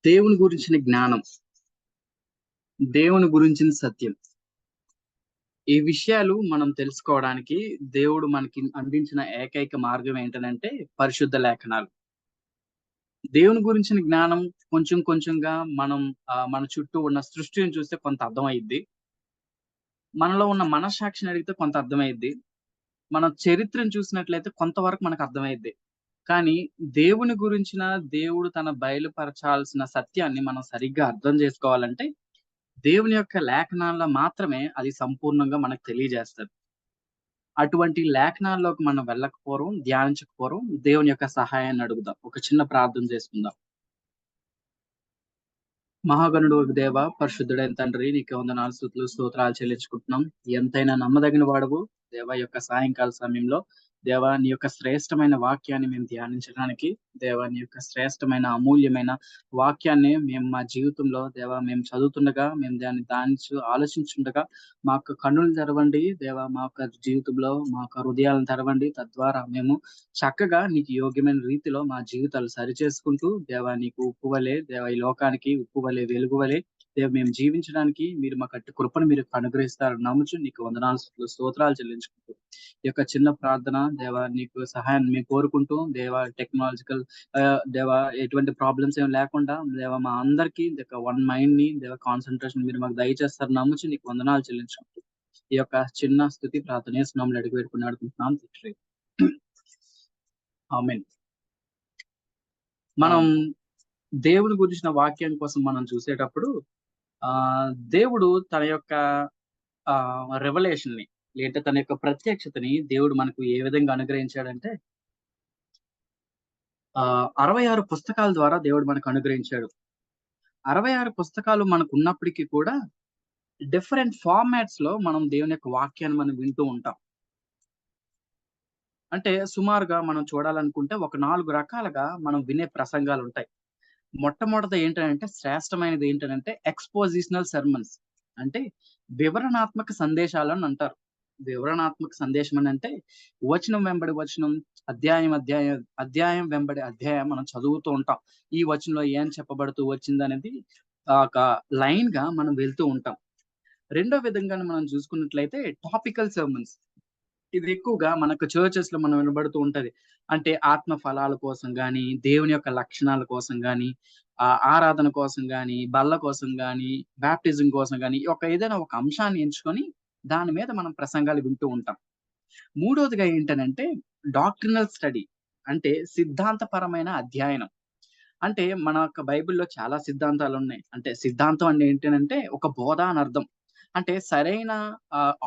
దేవుని గురించిన జ్ఞానం, దేవుని గురించిన సత్యం. ఈ విషయాలు మనం తెలుసుకోవడానికి దేవుడు మనకి అందించిన ఏకైక మార్గం ఏంటనంటే పరిశుద్ధ లేఖనాలు. దేవుని గురించిన జ్ఞానం కొంచెం కొంచెంగా మనం మన చుట్టూ ఉన్న సృష్టిని చూస్తే కొంత అర్థమయిద్ది. మనలో ఉన్న మనస్సాక్షిని అడిగితే కొంత అర్థమయిద్ది. మన చరిత్రను చూసినట్లయితే కొంతవరకు మనకు అర్థమయిద్ది. కానీ దేవుని గురించిన దేవుడు తన బయలుపరచాల్సిన సత్యాన్ని మనం సరిగ్గా అర్థం చేసుకోవాలంటే దేవుని యొక్క లేఖనాల్లో మాత్రమే అది సంపూర్ణంగా మనకు తెలియజేస్తది. అటువంటి లేఖనాల్లోకి మనం వెళ్ళకపోవడం, ధ్యానించకపోవడం దేవుని యొక్క సహాయాన్ని అడుగుదాం. ఒక చిన్న ప్రార్థన చేసుకుందాం. మహాగణుడవగు దేవ, పరిశుద్ధుడైన తండ్రి, నీకే వందనాలు, స్తుతులు, స్తోత్రాలు చెల్లించుకుంటున్నాం. ఎంతైనా నమ్మదగిన వాడవు దేవా. యొక్క సాయంకాల సమయంలో దేవా, నీ యొక్క శ్రేష్టమైన వాక్యాన్ని మేము ధ్యానించడానికి, దేవా నీ యొక్క శ్రేష్టమైన అమూల్యమైన వాక్యాన్ని మేము మా జీవితంలో దేవా మేము చదువుతుండగా, మేము దాన్ని ఆలోచించుండగా మా యొక్క కన్నులు తెరవండి దేవా. మా యొక్క జీవితంలో మా యొక్క హృదయాలను తెరవండి. తద్వారా మేము చక్కగా నీకు యోగ్యమైన రీతిలో మా జీవితాలు సరిచేసుకుంటూ దేవా నీకు ఉప్పు వలె, దేవా ఈ లోకానికి ఉప్పు వలె, వెలుగు వలె దేవ మేము జీవించడానికి మీరు మాకు అట్టి కృపను మీరు అనుగ్రహిస్తారని నమ్ముచు నీకు వందనాలు, స్తుతులు, స్తోత్రాలు చెల్లించుకుంటూ ఈ యొక్క చిన్న ప్రార్థన దేవా నీకు సహాయాన్ని మేము కోరుకుంటూ దేవా టెక్నాలజికల్ దేవా ఎటువంటి ప్రాబ్లమ్స్ ఏమి లేకుండా దేవా మా అందరికీ వన్ మైండ్ ని దేవా కాన్సన్ట్రేషన్ మీరు మాకు దయచేస్తారని నమ్ముచు నీకు వందనాలు చెల్లించుకుంటూ ఈ యొక్క చిన్న స్థుతి ప్రార్థన యేసునామములో అడిగి పెట్టుకుని అడుగుతున్నాం తండ్రి. ఆమేన్. మనం దేవుని గురించిన వాక్యం కోసం మనం చూసేటప్పుడు దేవుడు తన యొక్క రెవల్యూషన్ ని లేదా తన యొక్క ప్రత్యక్షతని దేవుడు మనకు ఏ విధంగా అనుగ్రహించాడంటే 66 పుస్తకాల ద్వారా దేవుడు మనకు అనుగ్రహించాడు. 66 పుస్తకాలు మనకు ఉన్నప్పటికీ కూడా డిఫరెంట్ ఫార్మాట్స్ లో మనం దేవుని యొక్క వాక్యాన్ని మనం వింటూ ఉంటాం. అంటే సుమారుగా మనం చూడాలనుకుంటే ఒక 4 రకాలుగా మనం వినే ప్రసంగాలు ఉంటాయి. మొట్టమొదటిది ఏంటంటే శ్రేష్టమైనది ఏంటంటే ఎక్స్పోజిషనల్ సెర్మన్స్, అంటే వివరణాత్మక సందేశాలను అంటారు. వివరణాత్మక సందేశం అని అంటే వచనం వెంబడి వచనం, అధ్యాయం వెంబడి అధ్యాయం మనం చదువుతూ ఉంటాం. ఈ వచనంలో ఏం చెప్పబడుతూ వచ్చింది అనేది ఒక లైన్ గా మనం వెళ్తూ ఉంటాం. రెండో విధంగా మనం చూసుకున్నట్లయితే టాపికల్ సెర్మన్స్. ఇది ఎక్కువగా మనకు చర్చెస్ లో మనం వినబడుతూ ఉంటది. అంటే ఆత్మ ఫలాల కోసం గాని, దేవుని యొక్క లక్షణాల కోసం గాని, ఆరాధన కోసం గాని, బల్ల కోసం గాని, బాప్టిజం కోసం గాని ఏదైనా ఒక అంశాన్ని ఎంచుకొని దాని మీద మనం ప్రసంగాలు వింటూ ఉంటాం. మూడోదిగా ఏంటనంటే డాక్ట్రినల్ స్టడీ, అంటే సిద్ధాంతపరమైన అధ్యయనం. అంటే మన యొక్క బైబిల్‌లో చాలా సిద్ధాంతాలున్నాయి. అంటే సిద్ధాంతం అంటే ఏంటనంటే ఒక బోధ అని అర్థం. అంటే సరైన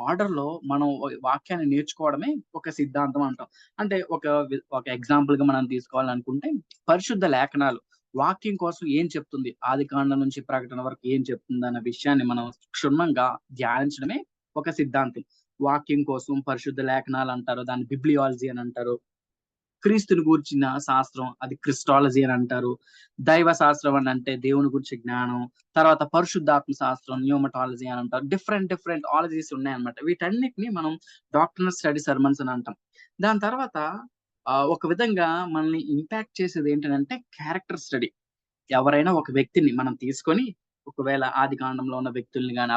ఆర్డర్‌లో మనం వాక్యాన్ని నేర్చుకోవడమే ఒక సిద్ధాంతం అంటాం. అంటే ఒక ఎగ్జాంపుల్‌గా మనం తీసుకోవాలనుకుంటే పరిశుద్ధ లేఖనాలు వాక్యం కోసం ఏం చెప్తుంది? ఆదికాండం నుంచి ప్రకటన వరకు ఏం చెప్తుందన్న విషయాన్ని మనం క్షుణ్ణంగా ధ్యానించడమే ఒక సిద్ధాంతం. వాక్యం కోసం పరిశుద్ధ లేఖనాలు అంటారు. దాన్ని బిబ్లియాలజీ అని అంటారు. క్రీస్తుని గూర్చిన శాస్త్రం అది క్రిస్టాలజీ అని అంటారు. దైవ శాస్త్రం అని అంటే దేవుని గురించి జ్ఞానం. తర్వాత పరిశుద్ధాత్మ శాస్త్రం న్యూమటాలజీ అని అంటారు. డిఫరెంట్ ఆలజీస్ ఉన్నాయన్నమాట. వీటన్నిటిని మనం డాక్ట్రినల్ స్టడీ సెర్మన్స్ అని అంటాం. దాని తర్వాత ఒక విధంగా మనల్ని ఇంపాక్ట్ చేసేది ఏంటంటే క్యారెక్టర్ స్టడీ. ఎవరైనా ఒక వ్యక్తిని మనం తీసుకొని ఒకవేళ ఆదికాండంలో ఉన్న వ్యక్తుల్ని గాని,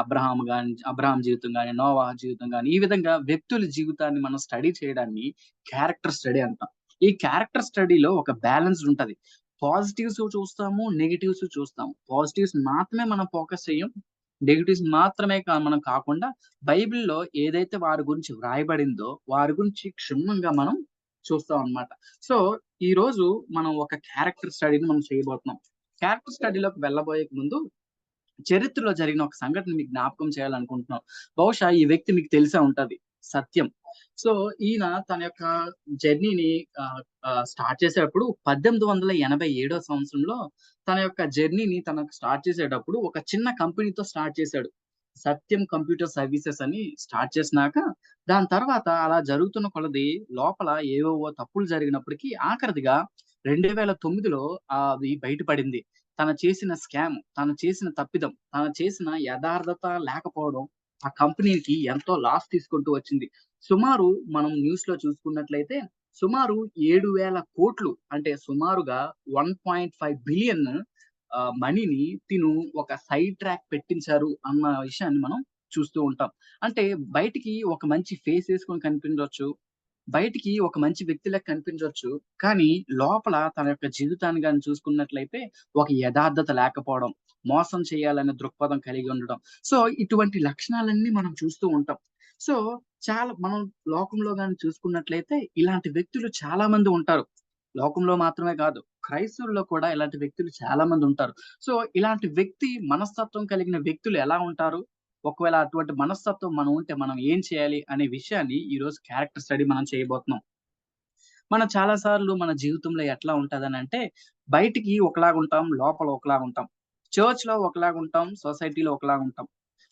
అబ్రహాం జీవితం గాని, నోవహు జీవితం గాని, ఈ విధంగా వ్యక్తుల జీవితాన్ని మనం స్టడీ చేయడాన్ని క్యారెక్టర్ స్టడీ అంటాం. ఈ క్యారెక్టర్ స్టడీలో ఒక బ్యాలెన్స్ ఉంటది. పాజిటివ్స్ చూస్తాము, నెగెటివ్స్ చూస్తాము. పాజిటివ్స్ మాత్రమే మనం ఫోకస్ చెయ్యం. నెగెటివ్స్ మాత్రమే మనం కాకుండా బైబిల్‌లో ఏదైతే వారి గురించి వ్రాయబడిందో వారి గురించి క్షుణ్ణంగా మనం చూస్తాం అన్నమాట. సో, ఈరోజు మనం ఒక క్యారెక్టర్ స్టడీని మనం చేయబోతున్నాం. క్యారెక్టర్ స్టడీలోకి వెళ్ళబోయే ముందు చరిత్రలో జరిగిన ఒక సంఘటన మీకు జ్ఞాపకం చేయాలనుకుంటున్నాం. బహుశా ఈ వ్యక్తి మీకు తెలిసే ఉంటది. సత్యం. సో, ఈయన తన యొక్క జర్నీని స్టార్ట్ చేసేటప్పుడు 1887 సంవత్సరంలో తన యొక్క జర్నీని స్టార్ట్ చేసేటప్పుడు ఒక చిన్న కంపెనీతో స్టార్ట్ చేశాడు. సత్యం కంప్యూటర్ సర్వీసెస్ అని స్టార్ట్ చేసినాక దాని తర్వాత అలా జరుగుతున్న కొలది లోపల ఏవేవో తప్పులు జరిగినప్పటికీ ఆఖరిదిగా 2009లో అది బయటపడింది. తను చేసిన స్కామ్, తను చేసిన తప్పిదం, తను చేసిన యథార్థత లేకపోవడం ఆ కంపెనీకి ఎంతో లాస్ తీసుకుంటూ వచ్చింది. సుమారు మనం న్యూస్ లో చూసుకున్నట్లయితే సుమారు 7,000 కోట్లు, అంటే సుమారుగా 1.5 బిలియన్ మనీని తిను ఒక సైడ్ ట్రాక్ పెట్టించారు అన్న విషయాన్ని మనం చూస్తూ ఉంటాం. అంటే బయటికి ఒక మంచి ఫేస్ యేసుకొని కనిపించొచ్చు. బయటికి ఒక మంచి వ్యక్తిలా కనిపించొచ్చు. కానీ లోపల తన యొక్క జీవితాన్ని గాని చూసుకున్నట్లయితే ఒక యథార్థత లేకపోవడం, మోసం చేయాలనే దృక్పథం కలిగి ఉండడం. సో, ఇటువంటి లక్షణాలన్నీ మనం చూస్తూ ఉంటాం. సో, చాలా మనం లోకంలో గాని చూసుకున్నట్లయితే ఇలాంటి వ్యక్తులు చాలా మంది ఉంటారు. లోకంలో మాత్రమే కాదు, క్రైస్తవుల్లో కూడా ఇలాంటి వ్యక్తులు చాలా మంది ఉంటారు. సో, ఇలాంటి వ్యక్తి మనస్తత్వం కలిగిన వ్యక్తులు ఎలా ఉంటారు? ఒకవేళ అటువంటి మనస్తత్వం మనం ఉంటే మనం ఏం చేయాలి? అనే విషయాన్ని ఈరోజు క్యారెక్టర్ స్టడీ మనం చేయబోతున్నాం. మనం చాలా సార్లు మన జీవితంలో ఎట్లా ఉంటదనంటే, బయటికి ఒకలాగుంటాం, లోపల ఒకలాగుంటాం. చర్చ్‌లో ఒకలాగుంటాం, సొసైటీలో ఒకలాగుంటాం.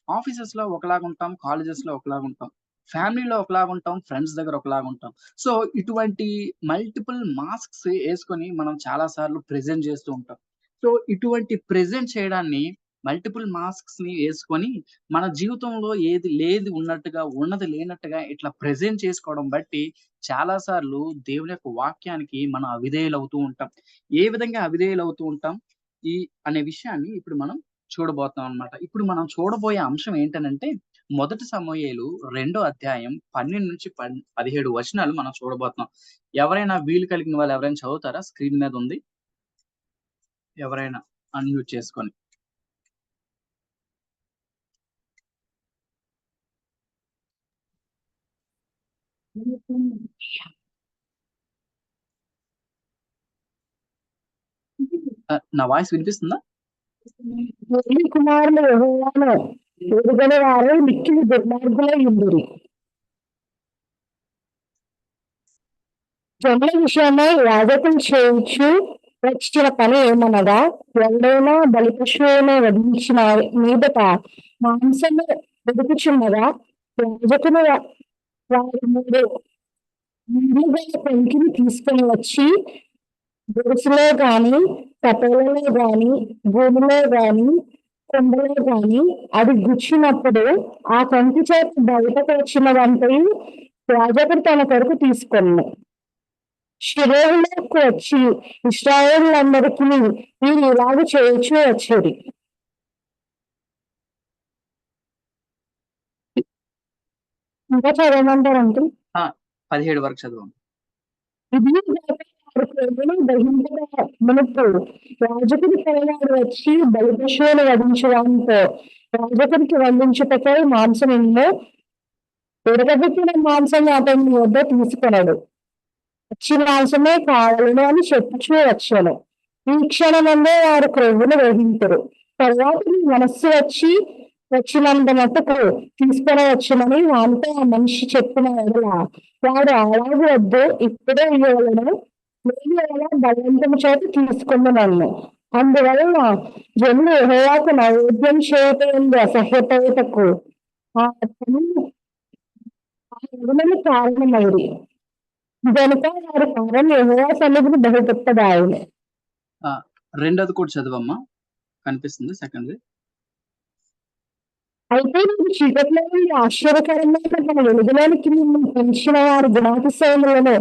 ఆఫీసెస్‌లో ఒకలాగుంటాం, కాలేజెస్‌లో ఒకలాగుంటాం. ఫ్యామిలీలో ఒకలాగుంటాం, ఫ్రెండ్స్ దగ్గర ఒకలాగుంటాం. సో, ఇటువంటి మల్టిపుల్ మాస్క్స్ యేసుకొని మనం చాలా సార్లు ప్రెజెంట్ జేస్తూ ఉంటాం. సో, ఇటువంటి ప్రెజెంట్ చేయడాన్ని మల్టిపుల్ మాస్క్స్‌ని యేసుకొని మన జీవితంలో ఏది లేది ఉన్నట్టుగా, ఉన్నది లేనట్టుగా ఇట్లా ప్రెజెంట్ చేసుకోవడం బట్టి చాలా సార్లు దేవుని యొక్క వాక్యానికి మనం అవిధేయులవుతూ ఉంటాం. ఏ విధంగా అవిధేయులవుతూ ఉంటాం? ఈ అనే విషయాన్ని ఇప్పుడు మనం చూడబోతున్నాం అన్నమాట. ఇప్పుడు మనం చూడబోయే అంశం ఏంటనంటే, మొదటి సమూయేలు రెండో అధ్యాయం 12-17 వచనాలు మనం చూడబోతున్నాం. ఎవరైనా వీలు కలిగిన వాళ్ళు ఎవరైనా చదువుతారా? స్క్రీన్ మీద ఉంది. ఎవరైనా అన్‌మ్యూట్ చేసుకొని. నా వాయిస్ వినిపిస్తుందా? ఎలి కుమారులు యెహోవాను ఎరుగని వారు మిక్కిలి దుర్మార్గులై ఉండిరి. జనుల విషయమై యాజకులు చేయుచు వచ్చిన పని ఏమనగా, ఎవడైనా బలిపశువును వధించిన మీదట మాంసము వెదుకుచున్నగా, యాజకులు వారి మూడు గల పెంకిని తీసుకొని వచ్చి గొలుసులో గాని, తపేలలో గాని, భూమిలో గాని, కొండలో గాని అది గుచ్చినప్పుడు ఆ కంకి చేత బయటకు వచ్చినదంతయు యాజకుడు తన కొరకు తీసుకొనును. షిలోహులోకి వచ్చి ఇశ్రాయేలీయులందరికీ వీరు ఇలాగ చేయుచూ వచ్చిరి. ఇంకా చదవమంటారంటే, 17 వరకు చదవండి. ఇది వారు ప్రభువును గ్రహింపక మునుపు యాజకుడి పైవాడు వచ్చి బలిపశువును వధించువానితో యాజకుడికి వధించుటకై మాంసమును ఉడకబెట్టిన మాంసం అతని వద్ద తీసుకొనడు. పచ్చి మాంసమే కావలను అని చెప్పుచూ వచ్చెను. ఈ క్షణమందే వారు క్రొవ్వును గ్రహింతురు. తరువాత నీ మనస్సు వచ్చినంత మట్టుకు తీసుకొనవచ్చునని వానితో ఆ మనిషి చెప్పిన ఎడల వాడు అలాగు వద్దు, ఇప్పుడే ఇయ్యవలెను, లేని ఎడల బలవంతము చేత తీసుకొనునన్ను. అందువలన జనులు యెహోవాకు నైవేద్యం చేయుటయందు అసహ్యపడుటకు ఆ పనులు కారణమైరి. గనుక వారి కార్యం యెహోవా సన్నిధిని బహు గొప్పదాయెను. రెండోది కూడా చదవమ్మా. కనిపిస్తుంది సెకండ్‌ది. అయితే నీవు చీకటిలో నుండి ఆశ్చర్యకరమైన తన వెలుగులోనికి నిన్ను పెంచిన వారి గుణాతిశయములను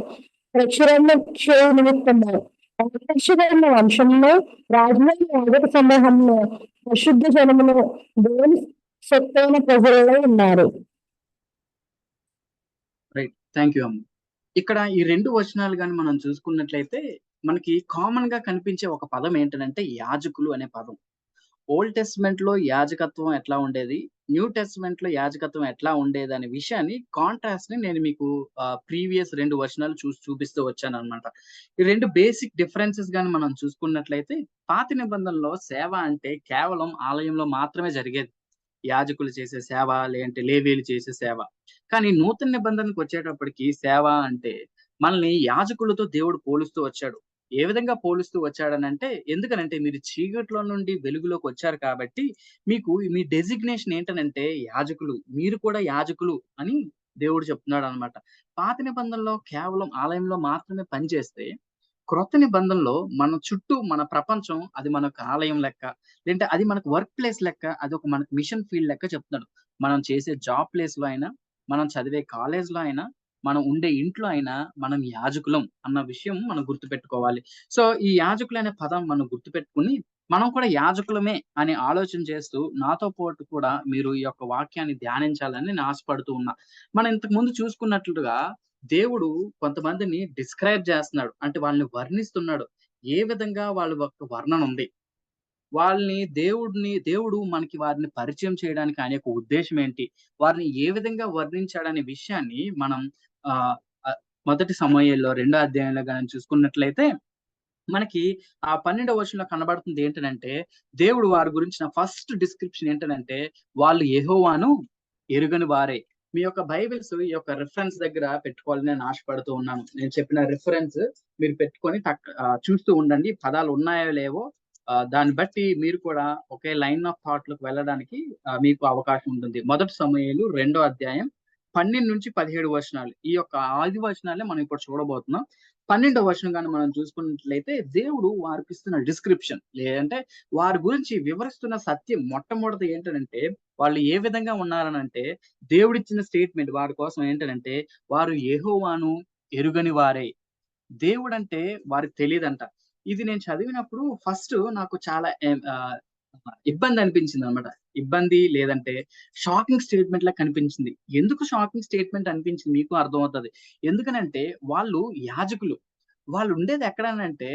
ప్రచురణ చేయు నిమిత్తము ఆకర్షమైన వంశమును, రాజులైన యాజక సమూహమును, పరిశుద్ధ జనమును, దేవుని సొత్తైన ప్రజలలో ఉన్నారు. రైట్. థాంక్ యూ అమ్మ. ఇక్కడ ఈ 2 వచనాలు గాని మనం చూసుకున్నట్లయితే మనకి కామన్‌గా కనిపించే ఒక పదం ఏంటనంటే యాజకులు అనే పదం. ఓల్డ్ టెస్టమెంట్‌లో యాజకత్వం ఎట్లా ఉండేది? న్యూ టెస్టమెంట్‌లో యాజకత్వం ఎట్లా ఉండేదనే విషయాన్ని కాంట్రాస్ట్‌ని నేను మీకు ప్రీవియస్ 2 వచనాలు చూపిస్తూ వచ్చానన్నమాట. ఈ 2 బేసిక్ డిఫరెన్సెస్ గాని మనం చూసుకున్నట్లయితే పాత నిబంధనలో సేవ అంటే కేవలం ఆలయంలో మాత్రమే జరిగేది. యాజకులు చేసే సేవ, లేదంటే లేవీయులు చేసే సేవ. కానీ నూతన నిబంధనకు వచ్చేటప్పటికి సేవ అంటే మనల్ని యాజకులతో దేవుడు పోలుస్తూ వచ్చాడు. ఏ విధంగా పోలుస్తూ వచ్చాడనంటే, ఎందుకనంటే మీరు చీకట్లో నుండి వెలుగులోకి వచ్చారు కాబట్టి, మీకు మీ డెసిగ్నేషన్ ఏంటనంటే యాజకులు. మీరు కూడా యాజకులు అని దేవుడు చెప్తున్నాడనమాట. పాత నిబంధనలో కేవలం ఆలయంలో మాత్రమే పనిచేస్తే, క్రొత్త నిబంధనలో మన చుట్టూ మన ప్రపంచం అది మనకు ఆలయం లెక్క. లేదంటే అది మనకు వర్క్ ప్లేస్ లెక్క. అదొక మనకు మిషన్ ఫీల్డ్ లెక్క చెప్తున్నాడు. మనం చేసే జాబ్ ప్లేస్‌లో అయినా, మనం చదివే కాలేజ్‌లో అయినా, మనం ఉండే ఇంట్లో అయినా మనం యాజకులం అన్న విషయం మనం గుర్తుపెట్టుకోవాలి. సో, ఈ యాజకులనే పదం మనం గుర్తుపెట్టుకొని మనం కూడా యాజకులమే అని ఆలోచన చేస్తూ నాతో పాటు కూడా మీరు ఈ యొక్క వాక్యాన్ని ధ్యానించాలని నేను ఆశపడుతూ ఉన్నా. మనం ఇంతకు ముందు చూసుకున్నట్లుగా దేవుడు కొంతమందిని డిస్క్రైబ్ చేస్తున్నాడు. అంటే వాళ్ళని వర్ణిస్తున్నాడు. ఏ విధంగా వాళ్ళ యొక్క వర్ణన ఉంది. దేవుడు మనకి వారిని పరిచయం చేయడానికి ఆయన యొక్క ఉద్దేశ్యం ఏంటి? వారిని ఏ విధంగా వర్ణించాడనే విషయాన్ని మనం ఆహ్, ఆహ్, మొదటి సమూయేలులో 2 అధ్యాయంలో గాని చూసుకున్నట్లయితే మనకి ఆ 12వ వచనంలో కనబడుతుంది ఏంటనంటే, దేవుడు వారి గురించిన ఫస్ట్ డిస్క్రిప్షన్ ఏంటనంటే, వాళ్ళు యెహోవాను ఎరుగని వారే. మీ యొక్క బైబిల్స్ ఈ యొక్క రిఫరెన్స్ దగ్గర పెట్టుకోవాలని నేను ఆశపడుతూ ఉన్నాను. నేను చెప్పిన రిఫరెన్స్ మీరు పెట్టుకొని చూస్తూ ఉండండి. పదాలు ఉన్నాయో లేవో దాన్ని బట్టి మీరు కూడా ఒకే లైన్ ఆఫ్ థాట్ లోకి వెళ్ళడానికి మీకు అవకాశం ఉంటుంది. మొదటి సమూయేలు 2 అధ్యాయం 12-17 వచనాలు. ఈ యొక్క 5 వచనాలే మనం ఇప్పుడు చూడబోతున్నాం. 12వ వచనం గాని మనం చూసుకున్నట్లయితే దేవుడు వారికిస్తున్న డిస్క్రిప్షన్ లేదంటే వారి గురించి వివరిస్తున్న సత్యం మొట్టమొదట ఏంటనంటే వాళ్ళు ఏ విధంగా ఉన్నారనంటే దేవుడిచ్చిన స్టేట్మెంట్ వారి కోసం ఏంటనంటే వారు యెహోవాను ఎరుగని వారే. దేవుడంటే వారికి తెలీదంట. ఇది నేను చదివినప్పుడు ఫస్ట్ నాకు చాలా ఇబ్బంది అనిపించిందనమాట. ఇబ్బంది లేదంటే షాకింగ్ స్టేట్‌మెంట్ లాగా కనిపించింది. ఎందుకు షాకింగ్ స్టేట్‌మెంట్ అనిపించింది మీకు అర్థమవుతది. ఎందుకనంటే వాళ్ళు యాజకులు. వాళ్ళుండేది ఎక్కడనంటే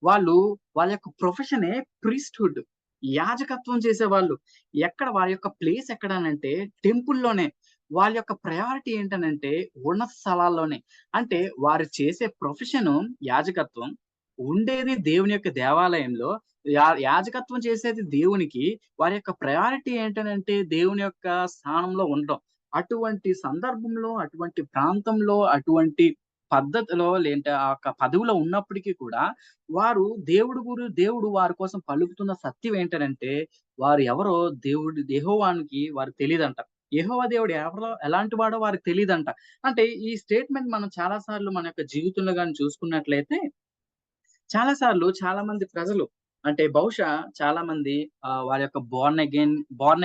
వాళ్ళు వాళ్ళ యొక్క ప్రొఫెషనే ప్రీస్ట్‌హుడ్. యాజకత్వం చేసేవాళ్ళు. ఎక్కడ వారి యొక్క ప్లేస్ ఎక్కడనంటే టెంపుల్‌లోనే. వాళ్ళ యొక్క ప్రయారిటీ ఏంటనంటే ఉన్నత స్థలాల్లోనే. అంటే వారు చేసే ప్రొఫెషను యాజకత్వం. ఉండేది దేవుని యొక్క దేవాలయంలో. యాజకత్వం చేసేది దేవునికి. వారి యొక్క ప్రయారిటీ ఏంటనంటే దేవుని యొక్క స్థానంలో ఉండడం. అటువంటి సందర్భంలో, అటువంటి ప్రాంతంలో, అటువంటి పద్ధతిలో లేదంటే ఆ యొక్క పదవిలో ఉన్నప్పటికీ కూడా వారు దేవుడు వారి కోసం పలుకుతున్న సత్యం ఏంటనంటే వారు ఎవరో యెహోవానికి వారికి తెలీదంట. యెహోవా దేవుడు ఎవరో ఎలాంటి వాడో వారికి తెలీదంట. అంటే ఈ స్టేట్‌మెంట్ మనం చాలా సార్లు మన యొక్క జీవితంలో గాని చూసుకున్నట్లయితే చాలా సార్లు చాలా మంది ప్రజలు అంటే బహుశా చాలా మంది వారి యొక్క బోర్న్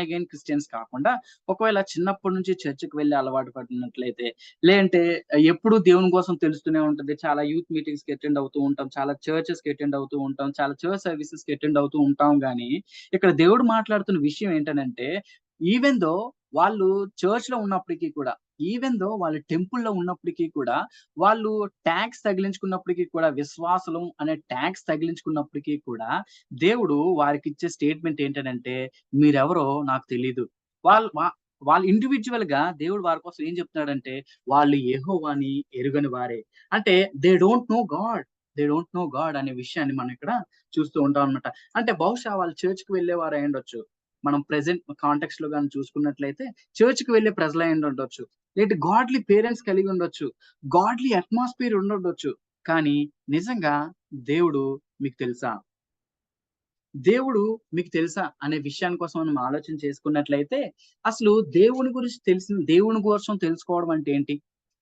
అగైన్ క్రిస్టియన్స్ కాకుండా ఒకవేళ చిన్నప్పటి నుంచి చర్చికి వెళ్లి అలవాటు పడినట్లయితే లేదంటే ఎప్పుడు దేవుని కోసం తెలుస్తూనే ఉంటది. చాలా యూత్ మీటింగ్స్ కి అటెండ్ అవుతూ ఉంటాం. చాలా చర్చెస్ కి అటెండ్ అవుతూ ఉంటాం. చాలా చర్చ్ సర్వీసెస్ కి అటెండ్ అవుతూ ఉంటాం గానీ ఇక్కడ దేవుడు మాట్లాడుతున్న విషయం ఏంటనంటే ఈవెన్ దో వాళ్ళు చర్చ్ లో ఉన్నప్పటికీ కూడా ఈవెన్ దో వాళ్ళు టెంపుల్ లో ఉన్నప్పటికీ కూడా వాళ్ళు ట్యాగ్స్ తగిలించుకున్నప్పటికీ కూడా విశ్వాసులం అనే ట్యాగ్స్ తగిలించుకున్నప్పటికీ కూడా దేవుడు వారికిచ్చే స్టేట్మెంట్ ఏంటనంటే మీరెవరో నాకు తెలీదు. వాళ్ళు వా వాళ్ళు ఇండివిడ్యువల్ గా దేవుడు వారి కోసం ఏం చెప్తున్నాడంటే వాళ్ళు యెహోవాని ఎరుగని వారే. అంటే they don't know God. They don't know God అనే విషయాన్ని మనం ఇక్కడ చూస్తూ ఉంటాం అన్నమాట. అంటే బహుశా వాళ్ళు చర్చ్‌కి వెళ్ళేవారు అయ్యుండొచ్చు. మనం ప్రెజెంట్ కాంటెక్స్ట్ లో గాని చూసుకున్నట్లయితే చర్చ్‌కి వెళ్ళే ప్రజలై ఉండుండొచ్చు. లేదంటే గాడ్లీ పేరెంట్స్ కలిగి ఉండొచ్చు. గాడ్లీ అట్మాస్ఫియర్ ఉండుండొచ్చు. కానీ నిజంగా దేవుడు మీకు తెలుసా? దేవుడు మీకు తెలుసా? అనే విషయాన్ని కోసం మనం ఆలోచన చేసుకున్నట్లయితే, అసలు దేవుని కోసం తెలుసుకోవడం అంటే ఏంటి?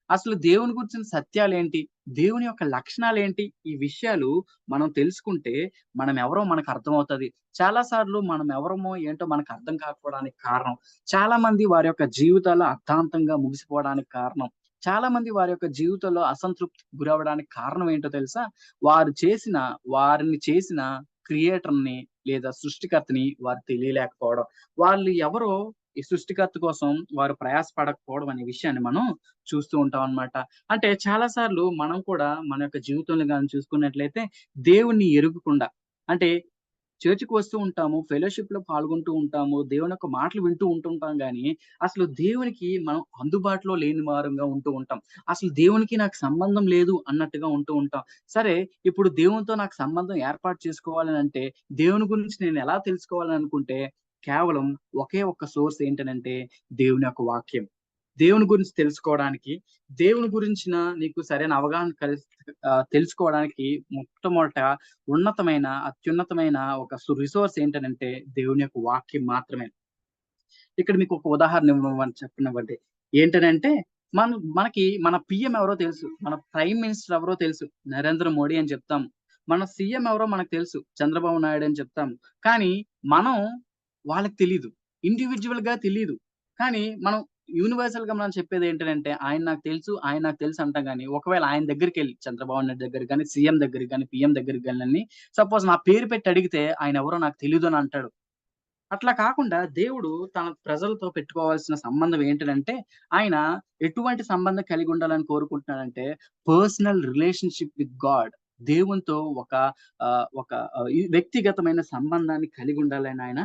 అసలు దేవుని గురించిన సత్యాలేంటి? దేవుని యొక్క లక్షణాలేంటి? ఈ విషయాలు మనం తెలుసుకుంటే, మనం ఎవరో మనకు అర్థమవుతది. చాలా సార్లు మనం ఎవరమో ఏంటో మనకు అర్థం కాకపోవడానికి కారణం, చాలా మంది వారి యొక్క జీవితాల్లో అర్థాంతంగా ముగిసిపోవడానికి కారణం, చాలా మంది వారి యొక్క జీవితంలో అసంతృప్తికి గురవ్వడానికి కారణం ఏంటో తెలుసా? వారిని చేసిన క్రియేటర్‌ని లేదా సృష్టికర్తని వారు తెలియలేకపోవడం. వాళ్ళు ఎవరో ఈ సృష్టికర్త కోసం వారు ప్రయాస పడకపోవడం అనే విషయాన్ని మనం చూస్తూ ఉంటాం అన్నమాట. అంటే చాలా సార్లు మనం కూడా మన యొక్క జీవితంలో గాని చూసుకున్నట్లయితే దేవుణ్ణి ఎరుగకుండా అంటే చర్చికి వస్తూ ఉంటాము. ఫెలోషిప్‌లో పాల్గొంటూ ఉంటాము. దేవుని యొక్క మాటలు వింటూ ఉంటుంటాం గానీ, అసలు దేవునికి మనం అందుబాటులో లేని వారంగా ఉంటూ ఉంటాం. అసలు దేవునికి నాకు సంబంధం లేదు అన్నట్టుగా ఉంటూ ఉంటాం. సరే, ఇప్పుడు దేవునితో నాకు సంబంధం ఏర్పాటు చేసుకోవాలనంటే, దేవుని గురించి నేను ఎలా తెలుసుకోవాలని అనుకుంటే, కేవలం ఒకే ఒక్క సోర్స్ ఏంటనంటే, దేవుని యొక్క వాక్యం. దేవుని గురించి తెలుసుకోవడానికి, దేవుని గురించిన నీకు సరైన అవగాహన తెలుసుకోవడానికి మొట్టమొదట అత్యున్నతమైన ఒక రిసోర్స్ ఏంటనంటే దేవుని యొక్క వాక్యం మాత్రమే. ఇక్కడ మీకు ఒక ఉదాహరణ చెప్పనివ్వండి. ఏంటనంటే మనకి మన పీఎం ఎవరో తెలుసు. మన ప్రైమ్ మినిస్టర్ ఎవరో తెలుసు. నరేంద్ర మోడీ అని చెప్తాం. మన సీఎం ఎవరో మనకు తెలుసు. చంద్రబాబు నాయుడు అని చెప్తాం. కానీ మనం వాళ్ళకి తెలీదు. ఇండివిడ్యువల్‌గా తెలీదు. కానీ మనం యూనివర్సల్ గా మనం చెప్పేది ఏంటంటే ఆయన నాకు తెలుసు, ఆయన నాకు తెలుసు అంటాం గానీ, ఒకవేళ ఆయన దగ్గరికెళ్ళి చంద్రబాబు నాయుడు దగ్గరికి గాని, సీఎం దగ్గరికి గాని, పీఎం దగ్గరికి గాని సపోజ్ నా పేరు పెట్టి అడిగితే ఆయన ఎవరో నాకు తెలీదు అని అంటాడు. అట్లా కాకుండా దేవుడు తన ప్రజలతో పెట్టుకోవాల్సిన సంబంధం ఏంటంటే, ఆయన ఎటువంటి సంబంధం కలిగి ఉండాలని కోరుకుంటున్నాడంటే, పర్సనల్ రిలేషన్‌షిప్ విత్ గాడ్. దేవునితో ఈ వ్యక్తిగతమైన సంబంధాన్ని కలిగి ఉండాలని ఆయన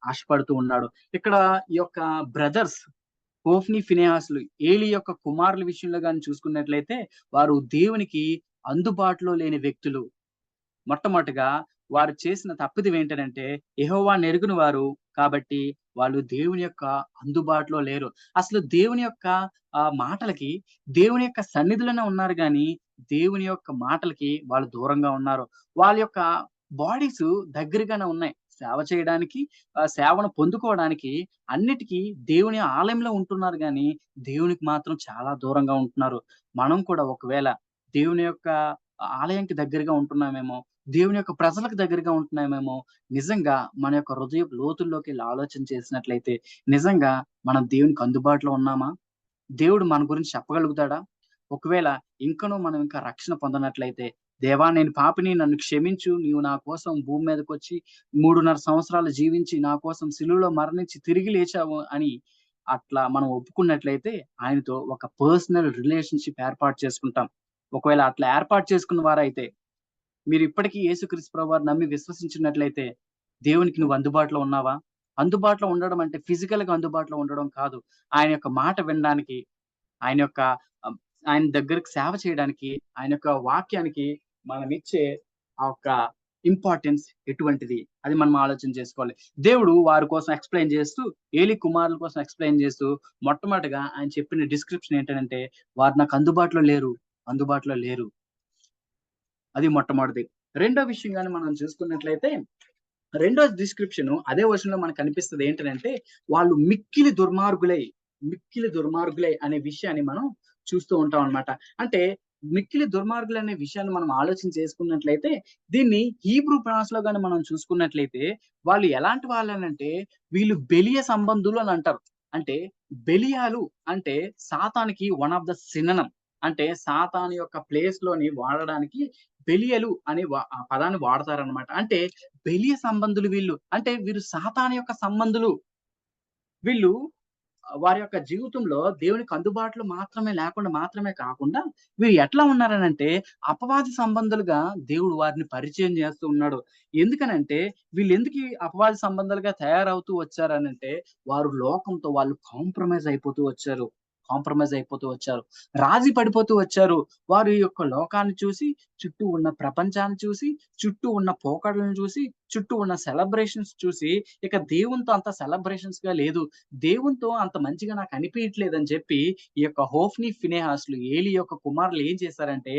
ఆశపడుతూ ఉన్నాడు. ఇక్కడ ఈ యొక్క బ్రదర్స్ హోఫ్నీ, ఫినెహాసులు ఏలీ యొక్క కుమారుల విషయంలో గాని చూసుకున్నట్లయితే, వారు దేవునికి అందుబాటులో లేని వ్యక్తులు. మొట్టమొదటిగా వారు చేసిన తప్పిదం ఏంటనంటే, యెహోవాను ఎరుగని వారు కాబట్టి వాళ్ళు దేవుని యొక్క అందుబాటులో లేరు. అసలు దేవుని యొక్క మాటలకి దేవుని యొక్క సన్నిధిలోనే ఉన్నారు గానీ, దేవుని యొక్క మాటలకి వాళ్ళు దూరంగా ఉన్నారు. వాళ్ళ యొక్క బాడీసు దగ్గరగానే ఉన్నాయి. సేవ చేయడానికి, సేవను పొందుకోవడానికి అన్నిటికి దేవుని ఆలయంలో ఉంటున్నారు గానీ, దేవునికి మాత్రం చాలా దూరంగా ఉంటున్నారు. మనం కూడా ఒకవేళ దేవుని యొక్క ఆలయానికి దగ్గరగా ఉంటున్నామేమో, దేవుని యొక్క ప్రజలకు దగ్గరగా ఉంటున్నామేమో, నిజంగా మన యొక్క హృదయపు లోతుల్లోకెళ్ళి ఆలోచన చేసినట్లయితే, నిజంగా మనం దేవునికి అందుబాటులో ఉన్నామా? దేవుడు మన గురించి చెప్పగలుగుతాడా? ఒకవేళ మనం ఇంకా రక్షణ పొందనట్లయితే, దేవా నేను పాపిని నన్ను క్షమించు. నీవు నా కోసం భూమి మీదకొచ్చి 3:30 సంవత్సరాలు జీవించి, నా కోసం సిలువలో మరణించి తిరిగి లేచావు అని అట్లా మనం ఒప్పుకున్నట్లయితే, ఆయనతో ఒక పర్సనల్ రిలేషన్‌షిప్ ఏర్పాటు చేసుకుంటాం. ఒకవేళ అట్లా ఏర్పాటు చేసుకున్న వారైతే మీరిప్పటికీ యేసుక్రీస్తు ప్రభువారిని నమ్మి విశ్వసించినట్లయితే, దేవునికి నువ్వు అందుబాటులో ఉన్నావా? అందుబాటులో ఉండడం అంటే ఫిజికల్‌గా అందుబాటులో ఉండడం కాదు. ఆయన యొక్క మాట వినడానికి, ఆయన యొక్క ఆహ్, ఆయన దగ్గరికి సేవ చేయడానికి, ఆయన యొక్క వాక్యానికి మనమిచ్చే ఆ యొక్క ఇంపార్టెన్స్ ఎటువంటిది? అది మనం ఆలోచన చేసుకోవాలి. దేవుడు వారి కోసం ఎక్స్‌ప్లెయిన్ చేస్తూ, ఏలీ కుమారుల కోసం ఎక్స్‌ప్లెయిన్ చేస్తూ, మొట్టమొదటిగా ఆయన చెప్పిన డిస్క్రిప్షన్ ఏంటనంటే, వారు నాకు అందుబాటులో లేరు, అందుబాటులో లేరు. అది మొట్టమొదటిది. రెండో విషయం గాని మనం చూసుకున్నట్లయితే, రెండో డిస్క్రిప్షన్ అదే వచనంలో మనకు కనిపిస్తది ఏంటనంటే, వాళ్ళు మిక్కిలి దుర్మార్గులై అనే విషయాన్ని మనం చూస్తూ ఉంటాం అన్నమాట. అంటే మిక్కిలి దుర్మార్గులనే విషయాన్ని మనం ఆలోచన చేసుకున్నట్లయితే, దీన్ని హీబ్రూ భాషలో గాని మనం చూసుకున్నట్లయితే, వాళ్ళు ఎలాంటి వాళ్ళనంటే, వీళ్ళు బెలియ సంబంధులు అని అంటారు. అంటే బెలియాలు అంటే సాతానుకి వన్ ఆఫ్ ద సినోనిమ్. అంటే సాతాను యొక్క ప్లేస్‌లోని వాడడానికి బెలియలు అనే ఆ పదాన్ని వాడతారనమాట. అంటే బెలియ సంబంధులు వీళ్ళు. అంటే వీరు సాతాను యొక్క సంబంధులు. వీళ్ళు వారి యొక్క జీవితంలో దేవునికి అందుబాటులో మాత్రమే కాకుండా వీరు ఎట్లా ఉన్నారనంటే అపవాది సంబంధులుగా దేవుడు వారిని పరిచయం చేస్తూ ఉన్నాడు. ఎందుకనంటే వీళ్ళెందుకు ఈ అపవాది సంబంధాలుగా తయారవుతూ వచ్చారనంటే వారు లోకంతో వాళ్ళు కాంప్రమైజ్ అయిపోతూ వచ్చారు. రాజీ పడిపోతూ వచ్చారు. వారు ఈ యొక్క లోకాన్ని చూసి, చుట్టూ ఉన్న ప్రపంచాన్ని చూసి, చుట్టూ ఉన్న పోకడలను చూసి, చుట్టూ ఉన్న సెలబ్రేషన్స్ చూసి, ఇక దేవునితో అంత సెలబ్రేషన్స్‌గా లేదు. దేవునితో అంత మంచిగా నాకు అనిపియట్లేదని చెప్పి, ఈ యొక్క హోఫ్నీ, ఫినెహాసులు ఏలీ యొక్క కుమారులు ఏం చేశారంటే,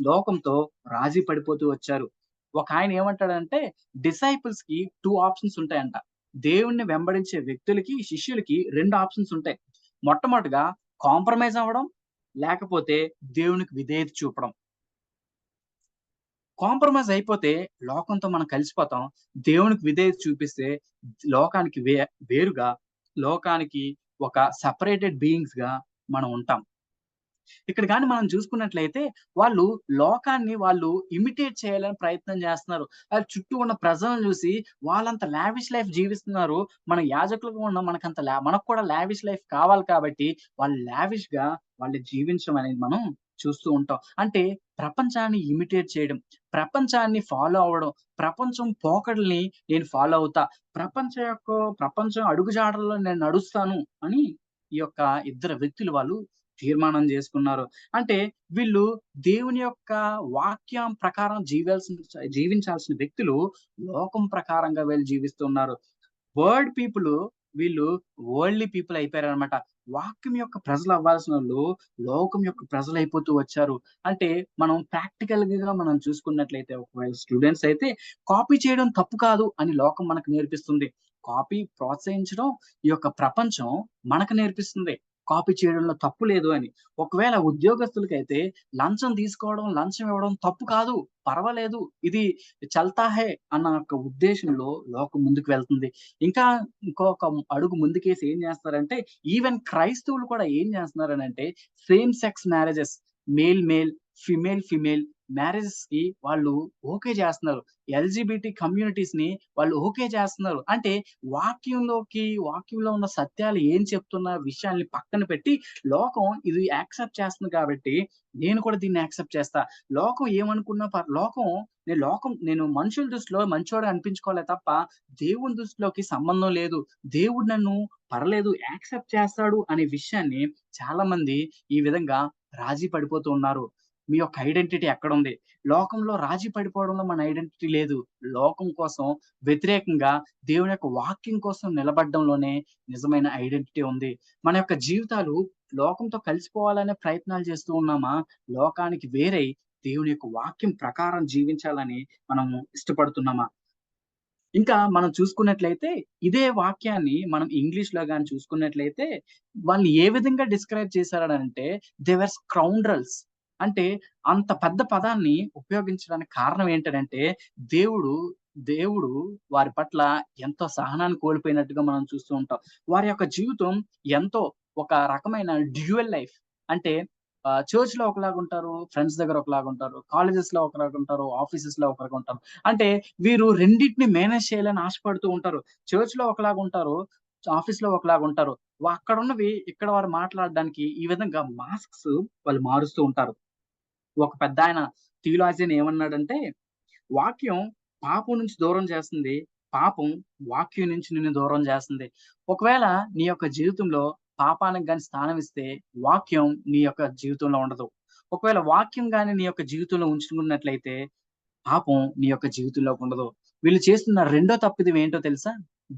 లోకంతో రాజీ పడిపోతూ వచ్చారు. ఒకాయన ఏమంటాడంటే, డిసైపుల్స్‌కి 2 ఆప్షన్స్ ఉంటాయంట. దేవుణ్ణి వెంబడించే వ్యక్తులకి, శిష్యులకి 2 ఆప్షన్స్ ఉంటాయి. మొట్టమొదటిగా కాంప్రమైజ్ అవ్వడం, లేకపోతే దేవునికి విధేయత చూపడం. కాంప్రమైజ్ అయిపోతే లోకంతో మనం కలిసిపోతాం. దేవునికి విధేయత చూపిస్తే లోకానికి వేరుగా, లోకానికి ఒక సెపరేటెడ్ బీయింగ్స్‌గా మనం ఉంటాం. ఇక్కడ గాని మనం చూసుకున్నట్లయితే వాళ్ళు లోకాన్ని ఇమిటేట్ చేయాలని ప్రయత్నం చేస్తున్నారు. చుట్టూ ఉన్న ప్రజలను చూసి వాళ్ళంత లావిష్ లైఫ్ జీవిస్తున్నారు. మనం యాజకులుగా ఉన్న మనకు కూడా లావిష్ లైఫ్ కావాలి కాబట్టి వాళ్ళు లావిష్‌గా వాళ్ళు జీవించడం అనేది మనం చూస్తూ ఉంటాం. అంటే ప్రపంచాన్ని ఇమిటేట్ చేయడం, ప్రపంచాన్ని ఫాలో అవ్వడం, ప్రపంచం పోకడల్ని నేను ఫాలో అవుతా. ప్రపంచం అడుగుజాడల్లో నేను నడుస్తాను అని ఈ యొక్క ఇద్దరు వ్యక్తులు వాళ్ళు తీర్మానం చేసుకున్నారు. అంటే వీళ్ళు దేవుని యొక్క వాక్యం ప్రకారం జీవించాల్సిన వ్యక్తులు లోకం ప్రకారంగా వీళ్ళు జీవిస్తున్నారు. పీపుల్ వీళ్ళు వరల్డ్‌లీ పీపుల్ అయిపోయారన్నమాట. వాక్యం యొక్క ప్రజలు అవ్వాల్సినోళ్ళు లోకం యొక్క ప్రజలైపోతూ వచ్చారు. అంటే మనం ప్రాక్టికల్‌గా మనం చూసుకున్నట్లయితే ఒకవేళ స్టూడెంట్స్ అయితే కాపీ చేయడం తప్పు కాదు అని లోకం మనకు నేర్పిస్తుంది. కాపీ ప్రోత్సహించడం ఈ యొక్క ప్రపంచం మనకు నేర్పిస్తుంది. కాపీ చేయడంలో తప్పు లేదు అని. ఒకవేళ ఉద్యోగస్తులకైతే లంచం తీసుకోవడం, లంచం ఇవ్వడం తప్పు కాదు. పర్వాలేదు. ఇది చల్తా హై అన్న ఒక ఉద్దేశంలో లోకం ముందుకు వెళ్తుంది. ఇంకా ఇంకొక అడుగు ముందుకేసి ఏం చేస్తారంటే, ఈవెన్ క్రైస్తవులు కూడా ఏం చేస్తున్నారనంటే, same sex marriages, male male, female female మ్యారేజెస్‌కి వాళ్ళు ఓకే చేస్తున్నారు. ఎల్‌జీబీటీ కమ్యూనిటీస్‌ని వాళ్ళు ఓకే చేస్తున్నారు. అంటే వాక్యంలో ఉన్న సత్యాలు ఏం చెప్తున్న విషయాల్ని పక్కన పెట్టి, లోకం ఇది యాక్సెప్ట్ చేస్తుంది కాబట్టి, నేను కూడా దీన్ని యాక్సెప్ట్ చేస్తా. లోకం ఏమనుకున్నా నేను మనుషుల దృష్టిలో మంచోడుగా అనిపించుకోవాలే తప్ప, దేవుని దృష్టిలోకి సంబంధం లేదు. దేవుడు నన్ను పర్లేదు యాక్సెప్ట్ చేస్తాడు అనే విషయాన్ని చాలా మంది ఈ విధంగా రాజీ పడిపోతూ ఉన్నారు. మీ యొక్క ఐడెంటిటీ ఎక్కడుంది? లోకంలో రాజీ పడిపోవడంలో మన ఐడెంటిటీ లేదు. లోకం కోసం వ్యతిరేకంగా దేవుని యొక్క వాక్యం కోసం నిలబడడంలోనే నిజమైన ఐడెంటిటీ ఉంది. మన యొక్క జీవితాలు లోకంతో కలిసిపోవాలనే ప్రయత్నాలు చేస్తూ ఉన్నామా? లోకానికి వేరై దేవుని యొక్క వాక్యం ప్రకారం జీవించాలని మనము ఇష్టపడుతున్నామా? ఇంకా మనం చూసుకున్నట్లయితే, ఇదే వాక్యాన్ని మనం ఇంగ్లీష్‌లో గాని చూసుకున్నట్లయితే, వాళ్ళు ఏ విధంగా డిస్క్రైబ్ చేశారనంటే, దే వర్ స్కౌండ్రల్స్. అంటే అంత పెద్ద పదాన్ని ఉపయోగించడానికి కారణం ఏంటనంటే, దేవుడు దేవుడు వారి పట్ల ఎంతో సహనాన్ని కోల్పోయినట్టుగా మనం చూస్తూ ఉంటాం. వారి యొక్క జీవితం ఎంతో ఒక రకమైన డ్యూయల్ లైఫ్. అంటే చర్చ్‌లో ఒకలాగుంటారు, ఫ్రెండ్స్ దగ్గర ఒకలాగుంటారు, కాలేజెస్‌లో ఒకలాగుంటారు, ఆఫీసెస్‌లో ఒకలాగుంటారు. అంటే వీరు రెండిటిని మేనేజ్ చేయాలని ఆశపడుతూ ఉంటారు. చర్చ్‌లో ఒకలాగుంటారు, ఆఫీస్‌లో ఒకలాగుంటారు. అక్కడున్నవి ఇక్కడ వారు మాట్లాడడానికి ఈ విధంగా మాస్క్స్ వాళ్ళు మారుస్తూ ఉంటారు. ఒక పెద్దాయన థియోలాజియన్ ఏమన్నాడంటే, వాక్యం పాపం నుంచి దూరం చేస్తుంది. పాపం వాక్యం నుంచి నిన్ను దూరం చేస్తుంది. ఒకవేళ నీ యొక్క జీవితంలో పాపానికి గాని స్థానం ఇస్తే, వాక్యం నీ యొక్క జీవితంలో ఉండదు. ఒకవేళ వాక్యం గాని నీ యొక్క జీవితంలో ఉంచుకున్నట్లయితే, పాపం నీ యొక్క జీవితంలోకుండదు. వీళ్ళు చేస్తున్న రెండో తప్పిదం ఏంటో తెలుసా?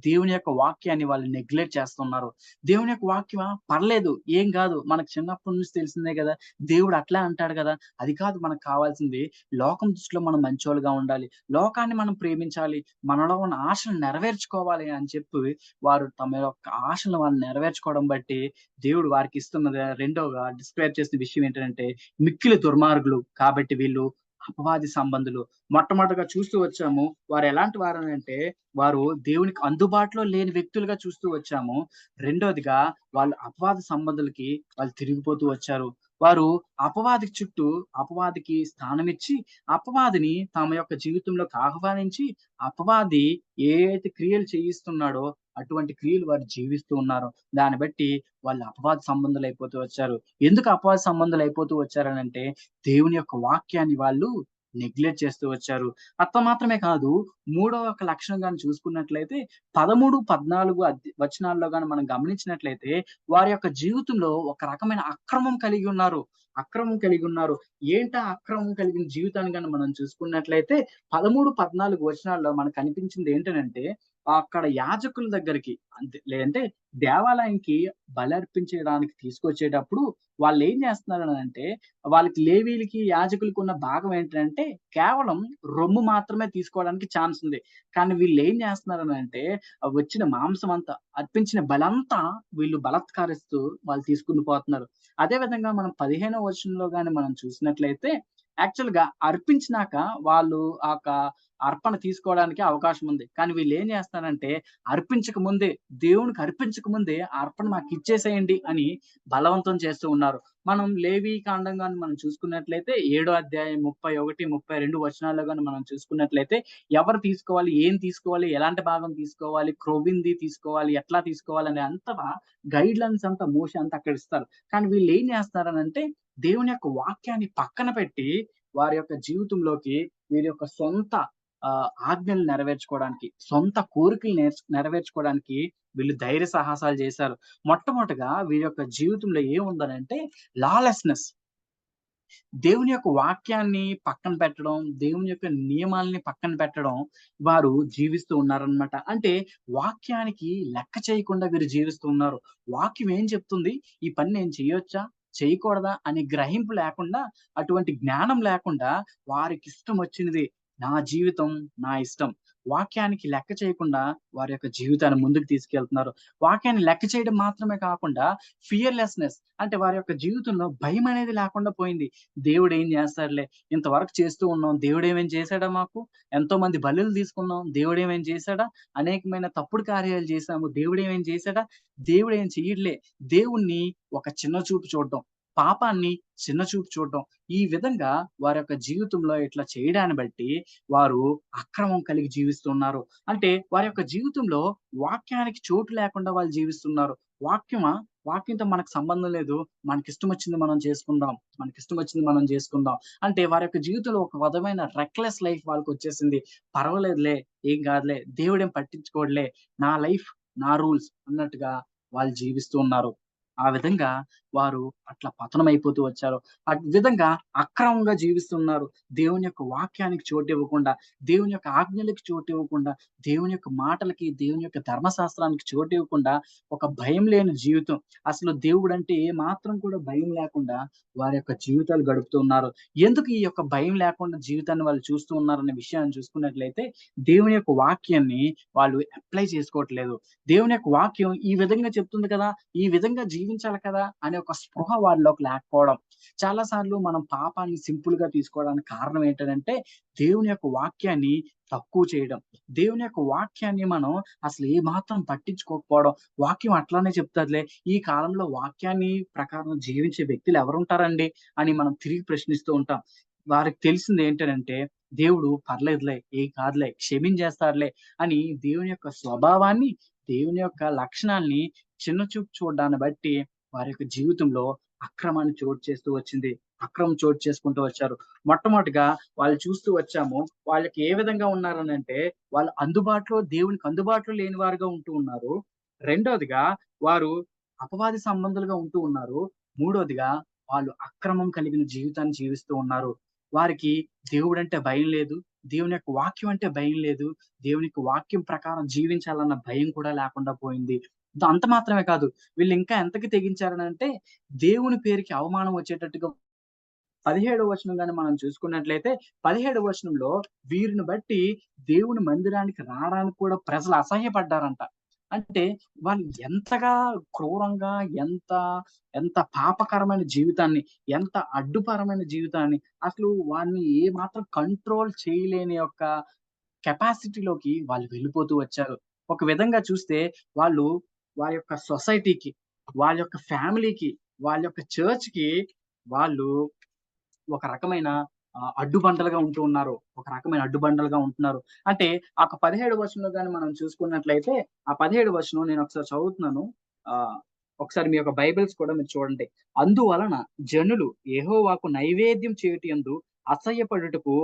దేవుని యొక్క వాక్యాన్ని వాళ్ళు నెగ్లెక్ట్ చేస్తున్నారు. దేవుని యొక్క వాక్యమా? పర్లేదు. ఏం గాదు. మనకు చిన్నప్పటి నుంచి తెలిసిందే గదా! దేవుడు అట్లే అంటాడు గదా! అది కాదు మనకు కావాల్సింది. లోకం దృష్టిలో మనం మంచోళ్ళుగా ఉండాలి. లోకాన్ని మనం ప్రేమించాలి. మనలో ఉన్న ఆశలు నెరవేర్చుకోవాలి అని చెప్పి, వారు తమ యొక్క ఆశలను వాళ్ళు నెరవేర్చుకోవడం బట్టి, దేవుడు వారికిస్తున్నది రెండోగా డిస్క్రైబ్ చేసిన విషయం ఏంటంటే, మిక్కిలి దుర్మార్గులు. కాబట్టి వీళ్ళు అపవాది సంబంధులు. మొట్టమొదటగా చూస్తూ వచ్చాము. వారెలాంటి వారనంటే, వారు దేవునికి అందుబాటులో లేని వ్యక్తులుగా చూస్తూ వచ్చాము. రెండోదిగా వాళ్ళు అపవాద సంబంధులకి వాళ్ళు తిరిగిపోతూ వచ్చారు. వారు అపవాదికి చుట్టూ అపవాదికి స్థానమిచ్చి, అపవాదిని తమ యొక్క జీవితంలోకి ఆహ్వానించి, అపవాది ఏ అయితే క్రియలు చేయిస్తున్నాడో, అటువంటి క్రియలు వారు జీవిస్తూ ఉన్నారు. దాన్ని బట్టి వాళ్ళు అపవాద సంబంధులైపోతూ వచ్చారు. ఎందుకు అపవాద సంబంధులైపోతూ వచ్చారనంటే, దేవుని యొక్క వాక్యాన్ని వాళ్ళు నెగ్లెక్ట్ చేస్తూ వచ్చారు. అంత మాత్రమే కాదు, మూడవ ఒక లక్షణం గాని చూసుకున్నట్లయితే 13, 14 వచనాల్లో గాని మనం గమనించినట్లయితే, వారి యొక్క జీవితంలో ఒక రకమైన అక్రమం కలిగి ఉన్నారు. అక్రమం కలిగి ఉన్నారు. ఏంటా అక్రమం కలిగిన జీవితాన్ని గాని మనం చూసుకున్నట్లయితే 13, 14 వచనాల్లో మనకు కనిపించింది ఏంటనంటే, అక్కడ యాజకుల దగ్గరికి లేదంటే దేవాలయంకి బలర్పించడానికి తీసుకొచ్చేటప్పుడు వాళ్ళేం చేస్తున్నారనంటే, వాళ్ళకి లేవీలకి, యాజకులకి ఉన్న భాగం ఏంటంటే, కేవలం రొమ్ము మాత్రమే తీసుకోవడానికి ఛాన్స్ ఉంది. కానీ వీళ్ళేం చేస్తున్నారనంటే, వచ్చిన మాంసం అంతా, అర్పించిన బలంతా వీళ్ళు బలాత్కారిస్తూ వాళ్ళు తీసుకొని పోతున్నారు. అదే విధంగా మనం 15వ వచనంలో గాని మనం చూసినట్లయితే, యాక్చువల్‌గా అర్పించినాక వాళ్ళు ఆ యొక్క అర్పణ తీసుకోవడానికి అవకాశం ఉంది. కానీ వీళ్ళేం చేస్తున్నారంటే, అర్పించక ముందే, దేవునికి అర్పించక ముందే ఆ అర్పణ మాకిచ్చేసేయండి అని బలవంతం చేస్తూ ఉన్నారు. మనం లేవి కాండం గాని మనం చూసుకున్నట్లయితే, 7 అధ్యాయం 31, 32 వచనాల్లో గాని మనం చూసుకున్నట్లయితే, ఎవరు తీసుకోవాలి, ఏం తీసుకోవాలి, ఎలాంటి భాగం తీసుకోవాలి, క్రొవ్వింది తీసుకోవాలి, ఎట్లా తీసుకోవాలి అనే అంతగా గైడ్‌లైన్స్ అంతా మోషే అంతా అక్కడ ఇస్తారు. కానీ వీళ్ళేం చేస్తున్నారనంటే, దేవుని యొక్క వాక్యాన్ని పక్కన పెట్టి, వారి యొక్క జీవితంలోకి వీరి యొక్క సొంత ఆజ్ఞలు నెరవేర్చుకోవడానికి, సొంత కోరికలు నెరవేర్చుకోవడానికి వీళ్ళు ధైర్య సాహసాలు చేశారు. మొట్టమొదటగా వీరి యొక్క జీవితంలో ఏముందనంటే లాలెస్‌నెస్. దేవుని యొక్క వాక్యాన్ని పక్కన పెట్టడం, దేవుని యొక్క నియమాల్ని పక్కన పెట్టడం, వారు జీవిస్తూ ఉన్నారనమాట. అంటే వాక్యానికి లెక్క చేయకుండా వీరు జీవిస్తూ ఉన్నారు. వాక్యం ఏం చెప్తుంది? ఈ పని నేను చేయొచ్చా? చేయకూడదా? అనే గ్రహింపు లేకుండా, అటువంటి జ్ఞానం లేకుండా వారికిష్టం వచ్చినది నా జీవితం, నా ఇష్టం. వాక్యానికి లెక్క చేయకుండా వారి యొక్క జీవితాన్ని ముందుకు తీసుకెళ్తున్నారు. వాక్యాన్ని లెక్క చేయడం మాత్రమే కాకుండా ఫియర్‌లెస్‌నెస్ అంటే వారి యొక్క జీవితంలో భయం అనేది లేకుండా పోయింది. దేవుడు ఏం చేస్తాడులే, ఇంతవరకు చేస్తూ ఉన్నాం. దేవుడు ఏమైనా చేశాడా మాకు? ఎంతోమంది బలులు తీసుకున్నాం. దేవుడు ఏమైనా చేశాడా? అనేకమైన తప్పుడు కార్యాలు చేశాము. దేవుడు ఏమైనా చేశాడా? దేవుడు ఏం చెయ్యడులే. దేవుణ్ణి ఒక చిన్న చూపు చూడడం, పాపాన్ని చిన్న చూపు చూడడం. ఈ విధంగా వారి యొక్క జీవితంలో ఇట్లా చేయడాన్ని బట్టి వారు అక్రమం కలిగి జీవిస్తున్నారు. అంటే వారి యొక్క జీవితంలో వాక్యానికి చోటు లేకుండా వాళ్ళు జీవిస్తున్నారు. వాక్యమా? వాక్యంతో మనకు సంబంధం లేదు. మనకిష్టం వచ్చింది మనం చేసుకుందాం. మనకిష్టం వచ్చింది మనం చేసుకుందాం. అంటే వారి యొక్క జీవితంలో ఒక విధమైన రెక్‌లెస్ లైఫ్ వాళ్ళకొచ్చేసింది. పర్వాలేదులే, ఏం కాదులే, దేవుడేం పట్టించుకోడులే, నా లైఫ్, నా రూల్స్ అన్నట్టుగా వాళ్ళు జీవిస్తూ ఉన్నారు. ఆ విధంగా వారు అట్లా పతనమైపోతూ వచ్చారు. ఆ విధంగా అక్రమంగా జీవిస్తున్నారు. దేవుని యొక్క వాక్యానికి చోటివ్వకుండా, దేవుని యొక్క ఆజ్ఞలకి చోటివ్వకుండా, దేవుని యొక్క మాటలకి, దేవుని యొక్క ధర్మశాస్త్రానికి చోటివ్వకుండా, ఒక భయం లేని జీవితం. అసలు దేవుడంటే ఏ మాత్రం కూడా భయం లేకుండా వారి యొక్క జీవితాలు గడుపుతూ ఉన్నారు. ఎందుకు ఈ యొక్క భయం లేకుండా జీవితాన్ని వాళ్ళు చూస్తూ ఉన్నారనే విషయాన్ని చూసుకున్నట్లయితే, దేవుని యొక్క వాక్యాన్ని వాళ్ళు అప్లై చేసుకోవట్లేదు. దేవుని యొక్క వాక్యం ఈ విధంగా చెప్తుంది కదా! ఈ విధంగా జీవించాలి కదా! అనే ఒక స్పృహ వాళ్ళలోకి లేకపోవడం. చాలా సార్లు మనం పాపాన్ని సింపుల్‌గా తీసుకోవడానికి కారణం ఏంటనంటే, దేవుని యొక్క వాక్యాన్ని తక్కువ చేయడం. దేవుని యొక్క వాక్యాన్ని మనం అసలు ఏ మాత్రం పట్టించుకోకపోవడం. వాక్యం అట్లానే చెప్తాదిలే. ఈ కాలంలో వాక్యాన్ని ప్రకారం జీవించే వ్యక్తులు ఎవరుంటారండి? అని మనం తిరిగి ప్రశ్నిస్తూ ఉంటాం. వారికి తెలిసింది ఏంటనంటే, దేవుడు పర్లేదులే, ఏం కాదులే, క్షమించేస్తాడులే అని దేవుని యొక్క స్వభావాన్ని, దేవుని యొక్క లక్షణాల్ని చిన్న చూపు చూడడాన్ని బట్టి వారి యొక్క జీవితంలో అక్రమాన్ని చోటు చేస్తూ వచ్చింది. అక్రమం చోటు చేసుకుంటూ వచ్చారు. మొట్టమొదటిగా వాళ్ళు చూస్తూ వచ్చాము. వాళ్ళకి ఏ విధంగా ఉన్నారనంటే, వాళ్ళు దేవునికి అందుబాటులో లేని వారుగా ఉంటూ ఉన్నారు. రెండోదిగా వారు అపవాది సంబంధులుగా ఉంటూ ఉన్నారు. మూడోదిగా వాళ్ళు అక్రమం కలిగిన జీవితాన్ని జీవిస్తూ ఉన్నారు. వారికి దేవుడంటే భయం లేదు. దేవుని యొక్క వాక్యం అంటే భయం లేదు. దేవుని యొక్క వాక్యం ప్రకారం జీవించాలన్న భయం కూడా లేకుండా పోయింది. అంత మాత్రమే కాదు. వీళ్ళు ఇంకా ఎంతకి తెగించారనంటే, దేవుని పేరుకి అవమానం వచ్చేటట్టుగా 17వ వచనం గాని మనం చూసుకున్నట్లయితే, 17వ వచనంలో వీరిని బట్టి దేవుని మందిరానికి రావడానికి కూడా ప్రజలు అసహ్యపడ్డారంట. అంటే వాళ్ళు ఎంతగా క్రూరంగా, ఎంత ఎంత పాపకరమైన జీవితాన్ని, ఎంత అడ్డుపరమైన జీవితాన్ని, అసలు వారిని ఏ మాత్రం కంట్రోల్ చేయలేని యొక్క కెపాసిటీలోకి వాళ్ళు వెళ్ళిపోతూ వచ్చారు. ఒక విధంగా చూస్తే వాళ్ళు వారి యొక్క సొసైటీకి, వాళ్ళ యొక్క ఫ్యామిలీకి, వాళ్ళ యొక్క చర్చ్‌కి వాళ్ళు ఒక రకమైన అడ్డుబండలుగా ఉంటూ ఉన్నారు. ఒక రకమైన అడ్డుబండలుగా ఉంటున్నారు. అంటే ఆ 17 వచనంలో గాని మనం చూసుకున్నట్లయితే, ఆ 17 వచనం నేను ఒకసారి చదువుతున్నాను. ఆహ్, ఒకసారి మీ యొక్క బైబిల్స్ కూడా మీరు చూడండి. అందువలన జనులు యెహోవాకు నైవేద్యం చేయుటయందు అసహ్యపడుటకు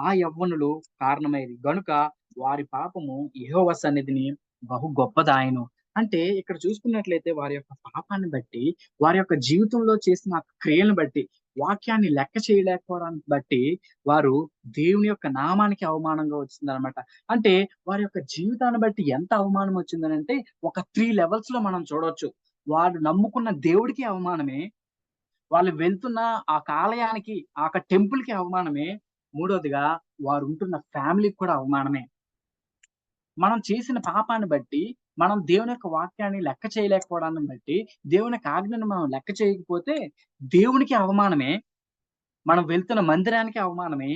ఆ యవ్వనులు కారణమైరి గనుక వారి పాపము యెహోవా సన్నిధిని బహు గొప్పదాయెను. అంటే ఇక్కడ చూసుకున్నట్లయితే వారి యొక్క పాపాన్ని బట్టి, వారి యొక్క జీవితంలో చేసిన క్రియలను బట్టి, వాక్యాన్ని లెక్క చేయలేకపోవడాన్ని బట్టి వారు దేవుని యొక్క నామానికి అవమానంగా వచ్చిందనమాట. అంటే వారి యొక్క జీవితాన్ని బట్టి ఎంత అవమానం వచ్చిందనంటే ఒక 3 లెవెల్స్‌లో మనం చూడొచ్చు. వాళ్ళు నమ్ముకున్న దేవుడికి అవమానమే. వాళ్ళు వెళ్తున్న ఆ ఆలయానికి, ఆ టెంపుల్‌కి అవమానమే. మూడోదిగా వారుంటున్న ఫ్యామిలీకి కూడా అవమానమే. మనం చేసిన పాపాన్ని బట్టి, మనం దేవుని యొక్క వాక్యాన్ని లెక్క చేయలేకపోవడాన్ని బట్టి, దేవుని యొక్క ఆజ్ఞను మనం లెక్క చేయకపోతే దేవునికి అవమానమే. మనం వెళ్తున్న మందిరానికి అవమానమే.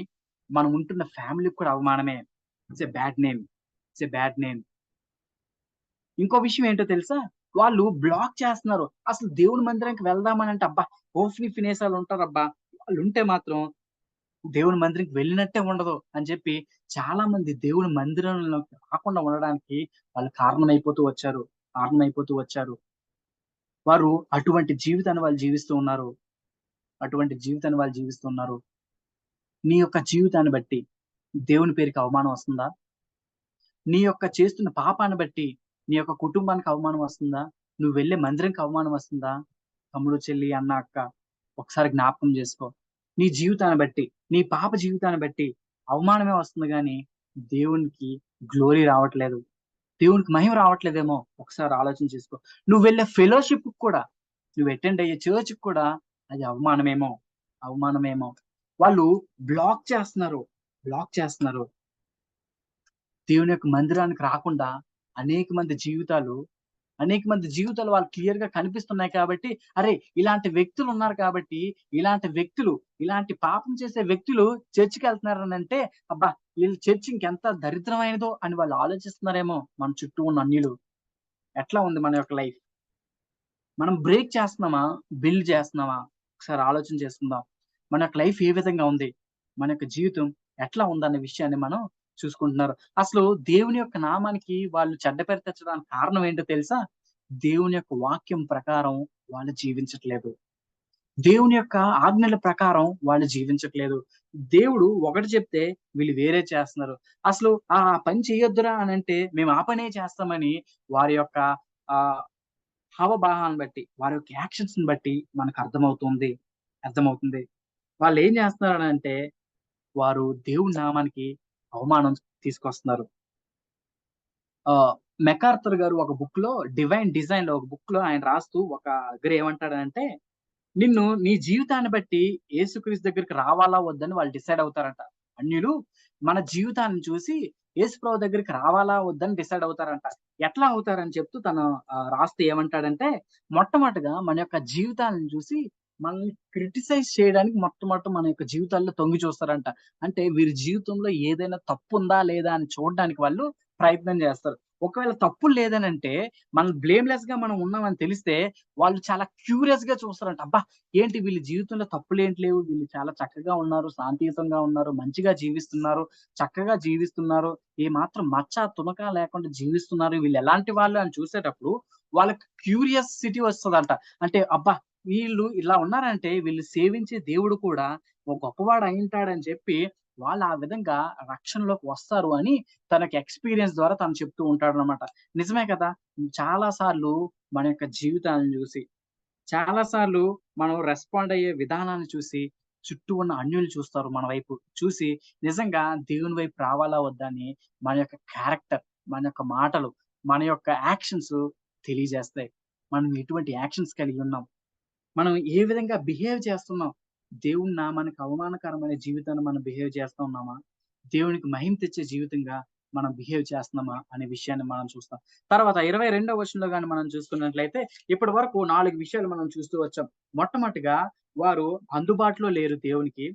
మనం ఉంటున్న ఫ్యామిలీకి కూడా అవమానమే. It's a bad name. It's a bad name. ఇంకో విషయం ఏంటో తెలుసా? వాళ్ళు బ్లాక్ చేస్తున్నారు. అసలు దేవుని మందిరానికి వెళ్దామనంటే అబ్బా! హోఫ్ని, ఫినేసాలు ఉంటారబ్బా! వాళ్ళుంటే మాత్రం దేవుని మందిరానికి వెళ్ళినట్టే ఉండదు అని చెప్పి చాలా మంది దేవుని మందిరంలోకి రాకుండా ఉండడానికి వాళ్ళు కారణమైపోతూ వచ్చారు. కారణమైపోతూ వచ్చారు. వారు అటువంటి జీవితాన్ని వాళ్ళు జీవిస్తూ ఉన్నారు. అటువంటి జీవితాన్ని వాళ్ళు జీవిస్తూ ఉన్నారు. నీ యొక్క జీవితాన్ని బట్టి దేవుని పేరుకి అవమానం వస్తుందా? నీ యొక్క చేస్తున్న పాపాన్ని బట్టి నీ యొక్క కుటుంబానికి అవమానం వస్తుందా? నువ్వు వెళ్ళే మందిరంకి అవమానం వస్తుందా? తమ్ముడు, చెల్లి, అన్న, అక్క ఒకసారి జ్ఞాపకం చేసుకో. నీ జీవితాన్ని బట్టి, నీ పాప జీవితాన్ని బట్టి అవమానమే వస్తుంది గానీ, దేవునికి గ్లోరీ రావట్లేదు. దేవునికి మహిమ రావట్లేదేమో ఒకసారి ఆలోచన చేసుకో. నువ్వు వెళ్ళే ఫెలోషిప్‌కి కూడా, నువ్వు అటెండ్ అయ్యే చర్చ్‌కి కూడా అది అవమానమేమో! అవమానమేమో! వాళ్ళు బ్లాక్ చేస్తున్నారు. బ్లాక్ చేస్తున్నారు. దేవుని యొక్క మందిరానికి రాకుండా అనేక మంది జీవితాలు వాళ్ళు క్లియర్ గా కనిపిస్తున్నాయి కాబట్టి, అరే ఇలాంటి వ్యక్తులు ఉన్నారు కాబట్టి, ఇలాంటి పాపం చేసే వ్యక్తులు చర్చికి వెళ్తున్నారని అంటే, అబ్బా వీళ్ళ చర్చ్ ఇంకెంత దరిద్రమైనదో అని వాళ్ళు ఆలోచిస్తున్నారేమో. మన చుట్టూ ఉన్న అన్యులు. ఎట్లా ఉంది మన యొక్క లైఫ్? మనం బ్రేక్ చేస్తున్నామా? బిల్డ్ చేస్తున్నామా? ఒకసారి ఆలోచన చేసుకుందాం. మన యొక్క లైఫ్ ఏ విధంగా ఉంది? మన యొక్క జీవితం ఎట్లా ఉందన్న విషయాన్ని మనం చూసుకుంటున్నారు. అసలు దేవుని యొక్క నామానికి వాళ్ళు చెడ్డ పేరు తెచ్చడానికి కారణం ఏంటో తెలుసా? దేవుని యొక్క వాక్యం ప్రకారం వాళ్ళు జీవించట్లేదు. దేవుని యొక్క ఆజ్ఞల ప్రకారం వాళ్ళు జీవించట్లేదు. దేవుడు ఒకటి చెప్తే వీళ్ళు వేరే చేస్తున్నారు. అసలు ఆ పని చేయొద్దురా అనంటే మేము ఆ పనే చేస్తామని వారి యొక్క ఆహ్, హావభావాలను బట్టి, వారి యొక్క యాక్షన్స్‌ని బట్టి మనకు అర్థమవుతుంది. వాళ్ళేం చేస్తున్నారనంటే, వారు దేవుని నామానికి అవమానం తీసుకొస్తున్నారు. ఆహ్, మెకార్థర్ గారు ఒక బుక్‌లో 'డివైన్ డిజైన్‌లో' ఒక బుక్‌లో ఆయన రాస్తూ ఒక దగ్గర ఏమంటాడనంటే, నిన్ను నీ జీవితాన్ని బట్టి యేసుక్రీస్తు దగ్గరికి రావాలా? వద్దని వాళ్ళు డిసైడ్ అవుతారంట. అన్యులు మన జీవితాన్ని చూసి యేసుప్రభు దగ్గరికి రావాలా? వద్దని డిసైడ్ అవుతారంట. ఎట్లా అవుతారని చెప్తూ తను రాస్తూ ఏమంటాడంటే, మొట్టమొదటగా మన యొక్క జీవితాలను చూసి మనల్ని క్రిటిసైజ్ చేయడానికి మొట్టమొదట మన యొక్క జీవితాల్లో తొంగి చూస్తారంట. అంటే వీరి జీవితంలో ఏదైనా తప్పుందా? లేదా? అని చూడడానికి వాళ్ళు ప్రయత్నం చేస్తారు. ఒకవేళ తప్పులు లేదనంటే మనం బ్లేమ్‌లెస్‌గా మనం ఉన్నామని తెలిస్తే వాళ్ళు చాలా క్యూరియస్‌గా చూస్తారంట. అబ్బా! ఏంటి వీళ్ళ జీవితంలో తప్పులేంటి లేవు. వీళ్ళు చాలా చక్కగా ఉన్నారు, శాంతియుతంగా ఉన్నారు, మంచిగా జీవిస్తున్నారు, చక్కగా జీవిస్తున్నారు. ఏమాత్రం మచ్చ, తునక లేకుండా జీవిస్తున్నారు. వీళ్ళు ఎలాంటి వాళ్ళు అని చూసేటప్పుడు వాళ్ళకి క్యూరియాసిటీ వస్తదంట. అంటే అబ్బా! వీళ్ళు ఇలా ఉన్నారంటే వీళ్ళు సేవించే దేవుడు కూడా ఒక గొప్పవాడు అయ్యుంటాడని చెప్పి వాళ్ళు ఆ విధంగా రక్షణలోకి వస్తారు అని తనకి ఎక్స్‌పీరియన్స్ ద్వారా తను చెప్తూ ఉంటాడనమాట. నిజమే కదా! చాలా సార్లు మన యొక్క జీవితాలను చూసి చాలా సార్లు మనం రెస్పాండ్ అయ్యే విధానాన్ని చూసి, చుట్టూ ఉన్న అన్యులు చూస్తారు మన వైపు. చూసి నిజంగా దేవుని వైపు రావాలా వద్దా అని మన యొక్క క్యారెక్టర్, మన యొక్క మాటలు, మన యొక్క యాక్షన్స్ తెలియజేస్తాయి. మనం ఎటువంటి యాక్షన్స్ కలిగి ఉన్నాం. మనం ఏ విధంగా బిహేవ్ చేస్తున్నాం? దేవుని నామానికి అవమానకరమైన జీవితాన్ని మనం బిహేవ్ చేస్తా ఉన్నామా? దేవునికి మహిమ తెచ్చే జీవితంగా మనం బిహేవ్ చేస్తున్నామా? అనే విషయాన్ని మనం చూస్తాం. తర్వాత 22వ వచనంలో గాని మనం చూసుకున్నట్లయితే, ఇప్పటి వరకు 4 విషయాలు మనం చూస్తూ వచ్చాం. మొట్టమొదటిగా వారు అందుబాటులో లేరు దేవునికి.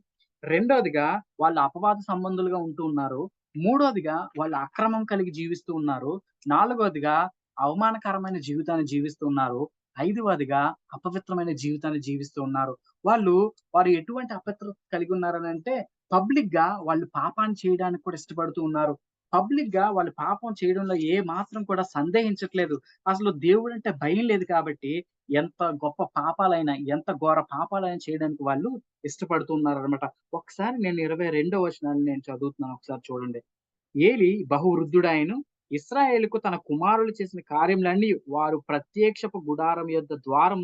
రెండోదిగా వాళ్ళు అపవాద సంబంధులుగా ఉంటూ ఉన్నారు. మూడోదిగా వాళ్ళు అక్రమం కలిగి జీవిస్తూ ఉన్నారు. నాలుగోదిగా అవమానకరమైన జీవితాన్ని జీవిస్తూ ఉన్నారు. ఐదవదిగా అపవిత్రమైన జీవితాన్ని జీవిస్తూ ఉన్నారు. వారు ఎటువంటి అపవిత్రత కలిగి ఉన్నారనంటే, పబ్లిక్‌గా వాళ్ళు పాపాన్ని చేయడానికి కూడా ఇష్టపడుతూ ఉన్నారు. పబ్లిక్‌గా వాళ్ళు పాపం చేయడంలో ఏ మాత్రం కూడా సందేహించట్లేదు. అసలు దేవుడంటే భయం లేదు కాబట్టి, ఎంత గొప్ప పాపాలైనా, ఎంత ఘోర పాపాలైనా చేయడానికి వాళ్ళు ఇష్టపడుతూ ఉన్నారనమాట. ఒకసారి నేను 22వ వచనాన్ని నేను చదువుతున్నాను. ఒకసారి చూడండి. ఏలి బహువృద్ధుడాయెను. ఇశ్రాయేలుకు తన కుమారులు చేసిన కార్యములన్నీ వారు ప్రత్యక్షపు గుడారం యొద్ద ద్వారం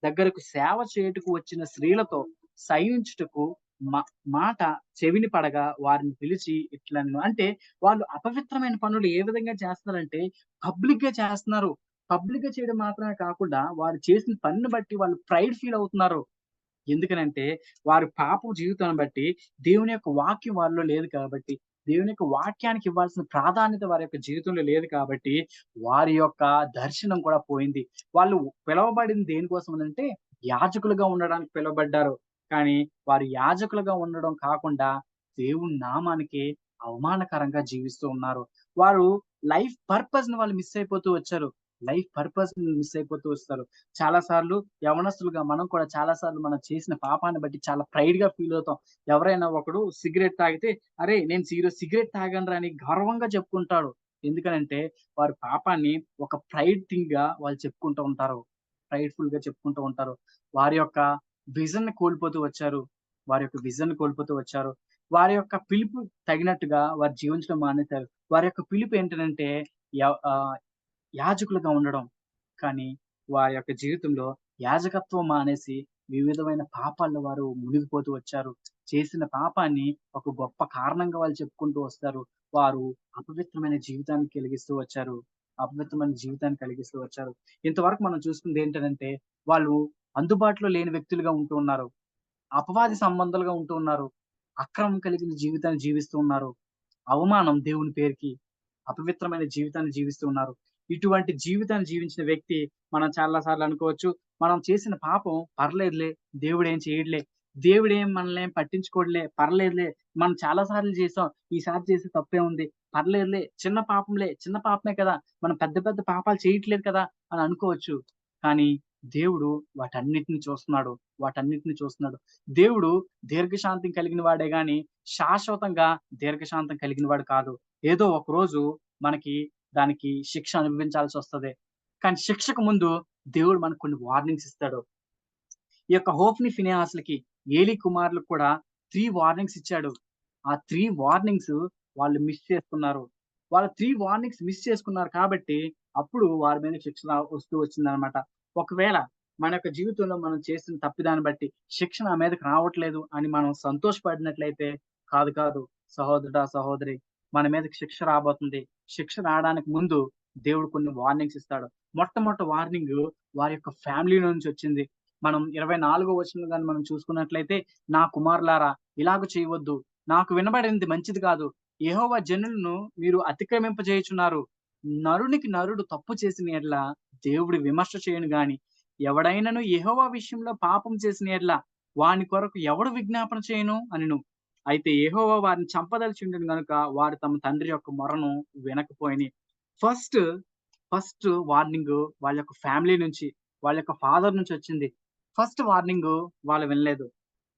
దగ్గరకు సేవ చేయుటకు వచ్చిన స్త్రీలతో సైనించుటకు మ మాట చెవిని పడగా వారిని పిలిచి ఇట్లనెను. అంటే వాళ్ళు అపవిత్రమైన పనులు ఏ విధంగా చేస్తున్నారంటే పబ్లిక్‌గా చేస్తున్నారు. పబ్లిక్‌గా చేయడం మాత్రమే కాకుండా వారు చేసిన పనిని బట్టి వాళ్ళు ప్రైడ్ ఫీల్ అవుతున్నారు. ఎందుకనంటే, వారి పాపపు జీవితాన్ని బట్టి దేవుని యొక్క వాక్యం వారిలో లేదు కాబట్టి, దేవుని యొక్క వాక్యానికి ఇవ్వాల్సిన ప్రాధాన్యత వారి యొక్క జీవితంలో లేదు కాబట్టి, వారి యొక్క దర్శనం కూడా పోయింది. వాళ్ళు పిలవబడింది దేనికోసమనంటే, యాజకులుగా ఉండడానికి పిలువబడ్డారు. కానీ, వారు యాజకులుగా ఉండడం కాకుండా, దేవుని నామానికి అవమానకరంగా జీవిస్తూ ఉన్నారు. వారు లైఫ్ పర్పస్‌ని వాళ్ళు మిస్ అయిపోతూ వచ్చారు. లైఫ్ పర్పస్‌ని మిస్ అయిపోతూ వస్తారు. చాలా సార్లు యవ్వనస్తులుగా మనం కూడా చాలా సార్లు మనం చేసిన పాపాన్ని బట్టి చాలా ప్రైడ్‌గా ఫీల్ అవుతాం. ఎవరైనా ఒకడు సిగరెట్ తాగితే, "అరే! నేను ఈరోజు సిగరెట్ తాగానురా" అని గర్వంగా చెప్పుకుంటాడు. ఎందుకనంటే, వారి పాపాన్ని ఒక ప్రైడ్ థింగ్‌గా వాళ్ళు చెప్పుకుంటూ ఉంటారు. ప్రైడ్‌ఫుల్‌గా చెప్పుకుంటూ ఉంటారు. వారి యొక్క విజన్‌ని కోల్పోతూ వచ్చారు. వారి యొక్క పిలుపు తగినట్టుగా వారు జీవించడం మానేశారు. వారి యొక్క పిలుపు ఏంటనంటే, య ఆహ్, యాజకులుగా ఉండడం. కానీ వారి యొక్క జీవితంలో యాజకత్వం మానేసి వివిధమైన పాపాల్లో వారు మునిగిపోతూ వచ్చారు. చేసిన పాపాన్ని ఒక గొప్ప కారణంగా వాళ్ళు చెప్పుకుంటూ వస్తారు. వారు అపవిత్రమైన జీవితాన్ని కలిగిస్తూ వచ్చారు. ఇంతవరకు మనం చూసుకుంది ఏంటనంటే, వాళ్ళు అందుబాటులో లేని వ్యక్తులుగా ఉంటూ ఉన్నారు. అపవాది సంబంధాలుగా ఉంటూ ఉన్నారు. అక్రమం కలిగిన జీవితాన్ని జీవిస్తూ ఉన్నారు. అవమానం దేవుని పేరుకి. అపవిత్రమైన జీవితాన్ని జీవిస్తూ ఉన్నారు. ఇటువంటి జీవితాన్ని జీవించిన వ్యక్తి మనం చాలా సార్లు అనుకోవచ్చు, మనం చేసిన పాపం పర్లేదులే, దేవుడేం చేయడులే, దేవుడేం మనల్నేం పట్టించుకోడులే, పర్లేదులే, మనం చాలా సార్లు చేసాం, ఈసారి చేసే తప్పేముంది, పర్లేదులే, చిన్న పాపంలే, చిన్న పాపమే కదా, మనం పెద్ద పెద్ద పాపాలు చేయట్లేదు కదా అని అనుకోవచ్చు. కానీ దేవుడు వాటన్నిటిని చూస్తున్నాడు. వాటన్నిటిని చూస్తున్నాడు. దేవుడు దీర్ఘశాంతం కలిగిన వాడే గాని, శాశ్వతంగా దీర్ఘశాంతం కలిగిన వాడు కాదు. ఏదో ఒకరోజు మనకి దానికి శిక్ష అనుభవించాల్సొస్తది. కానీ శిక్షకు ముందు దేవుడు మనకు కొన్ని వార్నింగ్స్ ఇస్తాడు. ఈ యొక్క హోఫ్ని, ఫినెహాసులకి, ఏలీ కుమారులకు కూడా 3 వార్నింగ్స్ ఇచ్చాడు. ఆ 3 వార్నింగ్స్ వాళ్ళు మిస్ చేసుకున్నారు. వాళ్ళు 3 వార్నింగ్స్ మిస్ చేసుకున్నారు కాబట్టి అప్పుడు వారి మీద శిక్ష వస్తూ వచ్చిందనమాట. ఒకవేళ మన యొక్క జీవితంలో మనం చేసిన తప్పిదాన్ని బట్టి శిక్ష నా మీదకి రావట్లేదు అని మనం సంతోషపడినట్లయితే కాదు కాదు సహోదరుడా, సహోదరి, మన మీదకి శిక్ష రాబోతుంది. శిక్ష రావడానికి ముందు దేవుడు కొన్ని వార్నింగ్స్ ఇస్తాడు. మొట్టమొదటి వార్నింగ్ వారి యొక్క ఫ్యామిలీ నుంచి వచ్చింది. మనం 24వ వచనం గాని మనం చూసుకున్నట్లయితే, నా కుమారులారా ఇలాగ చేయవద్దు. నాకు వినబడింది మంచిది కాదు. యెహోవా జనులను మీరు అతిక్రమింపజేయుచున్నారు. నరునికి నరుడు తప్పు చేసిన యెడల దేవుడు విమర్శ చేయను గాని, ఎవడైనను యెహోవా విషయంలో పాపం చేసిన యెడల వాని కొరకు ఎవడు విజ్ఞాపన చేయను అనెను. అయితే యెహోవా వారిని చంపదలిచుండెను గనుక వారు తమ తండ్రి యొక్క మొరను వినకపోయిరి. ఫస్ట్, ఫస్ట్ వార్నింగ్ వాళ్ళ యొక్క ఫ్యామిలీ నుంచి, వాళ్ళ యొక్క ఫాదర్ నుంచి వచ్చింది. ఫస్ట్ వార్నింగ్ వాళ్ళు వినలేదు.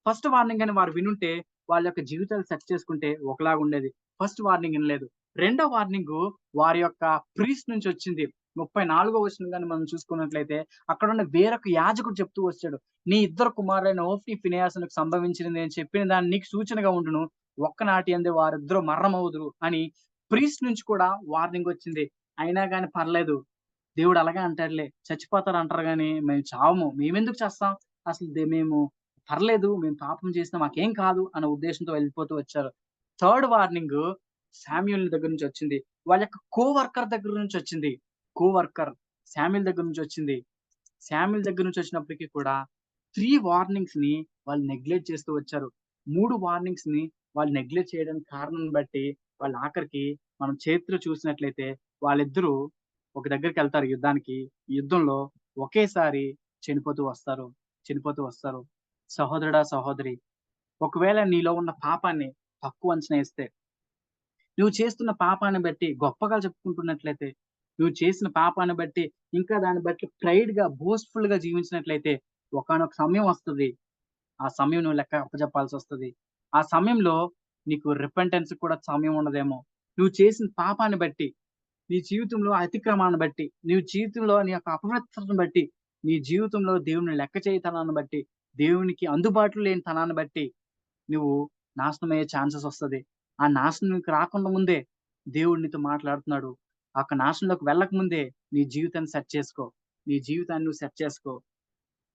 ఫస్ట్ వార్నింగ్ అని వారు వినుంటే వాళ్ళ యొక్క జీవితాలు సెట్ చేసుకుంటే ఒకలాగా ఉండేది. ఫస్ట్ వార్నింగ్ వినలేదు. రెండో వార్నింగ్ వారి యొక్క ప్రీస్ట్ నుంచి వచ్చింది. 34వ వచనం గాని మనం చూసుకున్నట్లయితే అక్కడున్న వేరొక యాజకుడు చెప్తూ వచ్చాడు. నీ ఇద్దరు కుమారులైన హోఫ్ని, ఫినెహాసులకు సంభవించినది నేను చెప్పిన దాన్ని నీకు సూచనగా ఉండును. ఒక్కనాటి యందే వారిద్దరూ మరణమవుదురు అని ప్రీస్ట్ నుంచి కూడా వార్నింగ్ వచ్చింది. అయినా గాని పర్లేదు, దేవుడు అలాగే అంటాడులే, చచ్చిపోతారు అంటారు గాని మేము చావము. మేమెందుకు చస్తాం? అసలు మేము పర్లేదు, మేము పాపం చేసినా మాకేం కాదు అన్న ఉద్దేశంతో వెళ్ళిపోతూ వచ్చారు. థర్డ్ వార్నింగ్ శామ్యూల్ దగ్గర నుంచి వచ్చింది. వాళ్ళ యొక్క కోవర్కర్ దగ్గర నుంచి వచ్చింది. కోవర్కర్ శామ్యూల్ దగ్గర నుంచి వచ్చింది. శామ్యూల్ దగ్గర నుంచి వచ్చినప్పటికీ కూడా 3 వార్నింగ్స్ ని వాళ్ళు నెగ్లెక్ట్ చేస్తూ వచ్చారు. 3 వార్నింగ్స్ ని వాళ్ళు నెగ్లెక్ట్ చేయడానికి కారణం బట్టి వాళ్ళు ఆఖరికి మనం చరిత్ర చూసినట్లయితే వాళ్ళిద్దరూ ఒక దగ్గరికెళ్తారు యుద్ధానికి. యుద్ధంలో ఒకేసారి చనిపోతూ వస్తారు. చనిపోతూ వస్తారు. సహోదరుడా, సహోదరి, ఒకవేళ నీలో ఉన్న పాపాన్ని తక్కువ అంచనా ఏస్తే, నువ్వు చేస్తున్న పాపాన్ని బట్టి గొప్పగా చెప్పుకుంటున్నట్లయితే, నువ్వు చేసిన పాపాన్ని బట్టి ఇంకా దాన్ని బట్టి ప్రైడ్‌గా, బోస్ట్‌ఫుల్‌గా జీవించినట్లయితే ఒకానొక సమయం వస్తది. ఆ సమయం నువ్వు లెక్క అప్పజెప్పాల్సొస్తది. ఆ సమయంలో నీకు రిపెంటెన్స్‌కి కూడా సమయం ఉండదేమో. నువ్వు చేసిన పాపాన్ని బట్టి, నీ జీవితంలో అతిక్రమాన్ని బట్టి, నీ జీవితంలో నీ యొక్క అపవిత్రతను బట్టి, నీ జీవితంలో దేవుడిని లెక్క చేయతనాన్ని బట్టి, దేవునికి అందుబాటులో లేని తనాన్ని బట్టి నువ్వు నాశనమయ్యే ఛాన్సెస్ వస్తది. ఆ నాశనం నీకు రాకుండా ముందే దేవుడు నీతో మాట్లాడుతున్నాడు. ఆ యొక్క నాశనంలోకి వెళ్ళక ముందే నీ జీవితాన్ని సెట్ చేసుకో. నీ జీవితాన్ని నువ్వు సెట్ చేసుకో.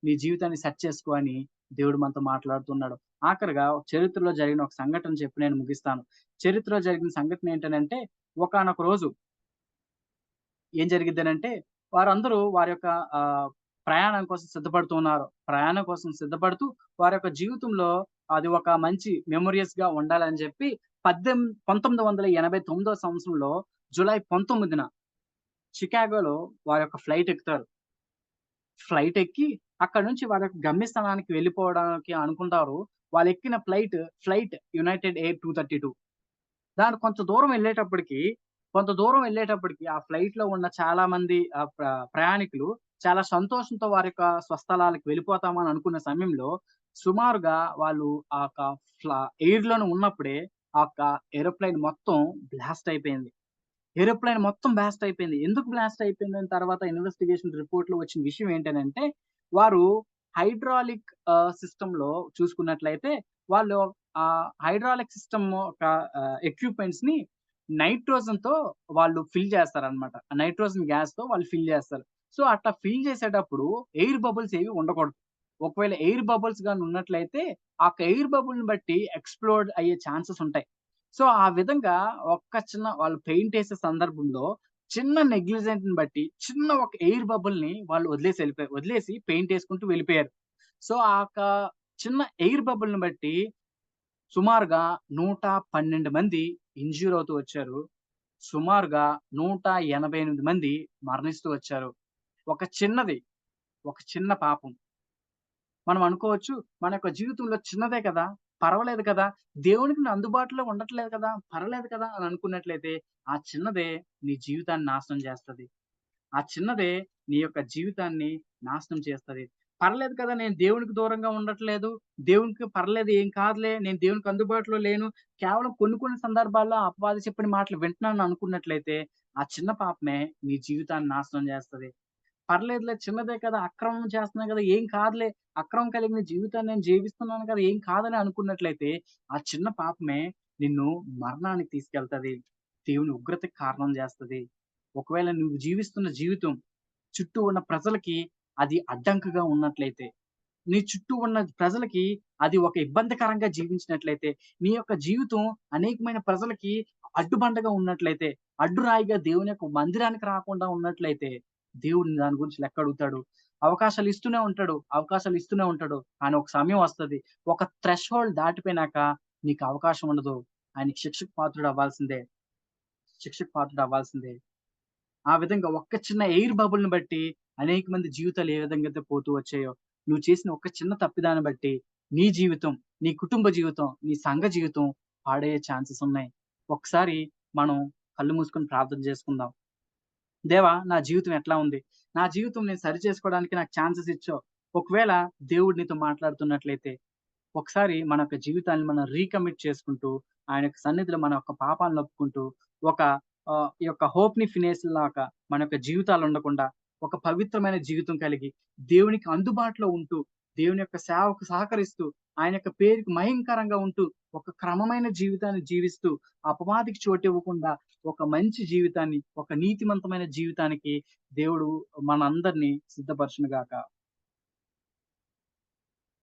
నీ జీవితాన్ని సెట్ చేసుకో అని దేవుడు మనతో మాట్లాడుతున్నాడు. ఆఖరిగా చరిత్రలో జరిగిన ఒక సంఘటన చెప్పి నేను ముగిస్తాను. చరిత్రలో జరిగిన సంఘటన ఏంటనంటే, ఒకానొక రోజు ఏం జరిగిద్దనంటే, వారందరూ వారి యొక్క ప్రయాణం కోసం సిద్ధపడుతూ ఉన్నారు. ప్రయాణం కోసం సిద్ధపడుతూ వారి యొక్క జీవితంలో అది ఒక మంచి మెమోరియస్‌గా ఉండాలని చెప్పి 1989 సంవత్సరంలో జులై 19న షికాగోలో వారి యొక్క ఫ్లైట్ ఎక్కుతారు. ఫ్లైట్ ఎక్కి అక్కడి నుంచి వారి యొక్క గమ్యస్థానానికి వెళ్ళిపోవడానికి అనుకుంటారు. వాళ్ళెక్కిన ఫ్లైట్ యునైటెడ్ ఎయిర్ 232. దానికి కొంత దూరం వెళ్ళేటప్పటికి ఆ ఫ్లైట్‌లో ఉన్న చాలా మంది ప్రయాణికులు చాలా సంతోషంతో వారి యొక్క స్వస్థలాలకు వెళ్ళిపోతామని అనుకున్న సమయంలో సుమారుగా వాళ్ళు ఆ యొక్క ఎయిర్‌లోనే ఉన్నప్పుడే ఆ యొక్క ఏరోప్లేన్ మొత్తం బ్లాస్ట్ అయిపోయింది. ఏరోప్లేన్ మొత్తం బ్లాస్ట్ అయిపోయింది. ఎందుకు బ్లాస్ట్ అయిపోయిందని తర్వాత ఇన్వెస్టిగేషన్ రిపోర్ట్‌లో వచ్చిన విషయం ఏంటనంటే, వారు హైడ్రాలిక్ సిస్టమ్‌లో చూసుకున్నట్లయితే వాళ్ళు హైడ్రాలిక్ సిస్టమ్ ఒక ఎక్విప్‌మెంట్స్‌ని నైట్రోజన్‌తో వాళ్ళు ఫిల్ చేస్తారనమాట. నైట్రోజన్ గ్యాస్‌తో వాళ్ళు ఫిల్ చేస్తారు. సో, అట్లా ఫిల్ చేసేటప్పుడు ఎయిర్ బబుల్స్ ఏవి ఉండకూడదు. ఒకవేళ ఎయిర్ బబుల్స్ గాని ఉన్నట్లయితే, ఆ యొక్క ఎయిర్ బబుల్‌ని బట్టి ఎక్స్‌ప్లోడ్ అయ్యే ఛాన్సెస్ ఉంటాయి. సో, ఆ విధంగా వాళ్ళు పెయింట్ ఏసే సందర్భంలో చిన్న నెగ్లిజెంట్‌ని బట్టి చిన్న ఒక ఎయిర్ బబుల్‌ని వాళ్ళు వదిలేసి పెయింట్ ఏసుకుంటూ వెళ్ళిపోయారు. సో, ఆ యొక్క చిన్న ఎయిర్ బబుల్‌ని బట్టి సుమారుగా 112 మంది ఇంజ్యూర్ అవుతూ వచ్చారు. సుమారుగా 188 మంది మరణిస్తూ వచ్చారు. ఒక చిన్నది, ఒక చిన్న పాపం. మనం అనుకోవచ్చు, మన యొక్క జీవితంలో చిన్నదే కదా! పర్వాలేదు కదా! దేవునికి నా అందుబాటులో ఉండట్లేదు కదా! పర్లేదు కదా! అని అనుకున్నట్లయితే, ఆ చిన్నదే నీ జీవితాన్ని నాశనం చేస్తది. ఆ చిన్నదే నీ యొక్క జీవితాన్ని నాశనం చేస్తది. పర్లేదు కదా! నేను దేవునికి దూరంగా ఉండట్లేదు. దేవునికి పర్లేదు ఏం కాదులే. నేను దేవునికి అందుబాటులో లేను. కేవలం కొన్ని కొన్ని సందర్భాల్లో అపవాది చెప్పిన మాటలు వింటున్నాను అనుకున్నట్లయితే, ఆ చిన్న పాపమే నీ జీవితాన్ని నాశనం చేస్తది. పర్లేదులే చిన్నదే కదా! అక్రమం చేస్తున్నాను కదా! ఏం కాదులే. అక్రమం కలిగిన జీవితాన్ని నేను జీవిస్తున్నాను కదా! ఏం కాదని అనుకున్నట్లయితే, ఆ చిన్న పాపమే నిన్ను మరణానికి తీసుకెళ్తది. దేవుని ఉగ్రతకి కారణం చేస్తది. ఒకవేళ నువ్వు జీవిస్తున్న జీవితం చుట్టూ ఉన్న ప్రజలకి అది అడ్డంకుగా ఉన్నట్లయితే, నీ చుట్టూ ఉన్న ప్రజలకి అది ఒక ఇబ్బందికరంగా జీవించినట్లయితే, నీ యొక్క జీవితం అనేకమైన ప్రజలకి అడ్డుబండగా ఉన్నట్లయితే, అడ్డురాయిగా దేవుని యొక్క మందిరానికి రాకుండా ఉన్నట్లయితే, దేవుడు దాని గురించి లెక్క అడుగుతాడు. అవకాశాలు ఇస్తూనే ఉంటాడు. అవకాశాలు ఇస్తూనే ఉంటాడు. కానీ ఒక సమయం వస్తది. ఒక థ్రెషోల్డ్ దాటిపోయినాక నీకు అవకాశం ఉండదు. ఆయనకి శిక్షకు పాత్రుడవ్వాల్సిందే. శిక్షకు పాత్రుడవ్వాల్సిందే. ఆ విధంగా ఒక్క చిన్న ఎయిర్ బబుల్‌ని బట్టి అనేక మంది జీవితాలు ఏ విధంగా అయితే పోతూ వచ్చాయో, నువ్వు చేసిన ఒక చిన్న తప్పిదాన్ని బట్టి నీ జీవితం, నీ కుటుంబ జీవితం, నీ సంఘ జీవితం పాడయ్యే ఛాన్సెస్ ఉన్నాయి. ఒకసారి మనం కళ్ళు మూసుకొని ప్రార్థన చేసుకుందాం. దేవా! నా జీవితం ఎట్లా ఉంది? నా జీవితం నేను సరిచేసుకోవడానికి నాకు ఛాన్సెస్ ఇచ్చావు. ఒకవేళ దేవుడు నీతో మాట్లాడుతున్నట్లయితే, ఒకసారి మన యొక్క జీవితాన్ని మనం రీకమిట్ చేసుకుంటూ, ఆయన యొక్క సన్నిధిలో మన యొక్క పాపాలను ఒప్పుకుంటూ, ఒక ఈ యొక్క హోప్‌ని ఫినేస్‌లాగా మన యొక్క జీవితాలు ఉండకుండా, ఒక పవిత్రమైన జీవితం కలిగి, దేవునికి అందుబాటులో ఉంటూ, దేవుని యొక్క సేవకు సహకరిస్తూ, ఆయన యొక్క పేరుకి మహిమకరంగా ఉంటూ, ఒక క్రమమైన జీవితాన్ని జీవిస్తూ, అపవాదికి చోటివ్వకుండా, ఒక మంచి జీవితాన్ని, ఒక నీతిమంతమైన జీవితానికి దేవుడు మనందరిని సిద్ధపరచును గాక.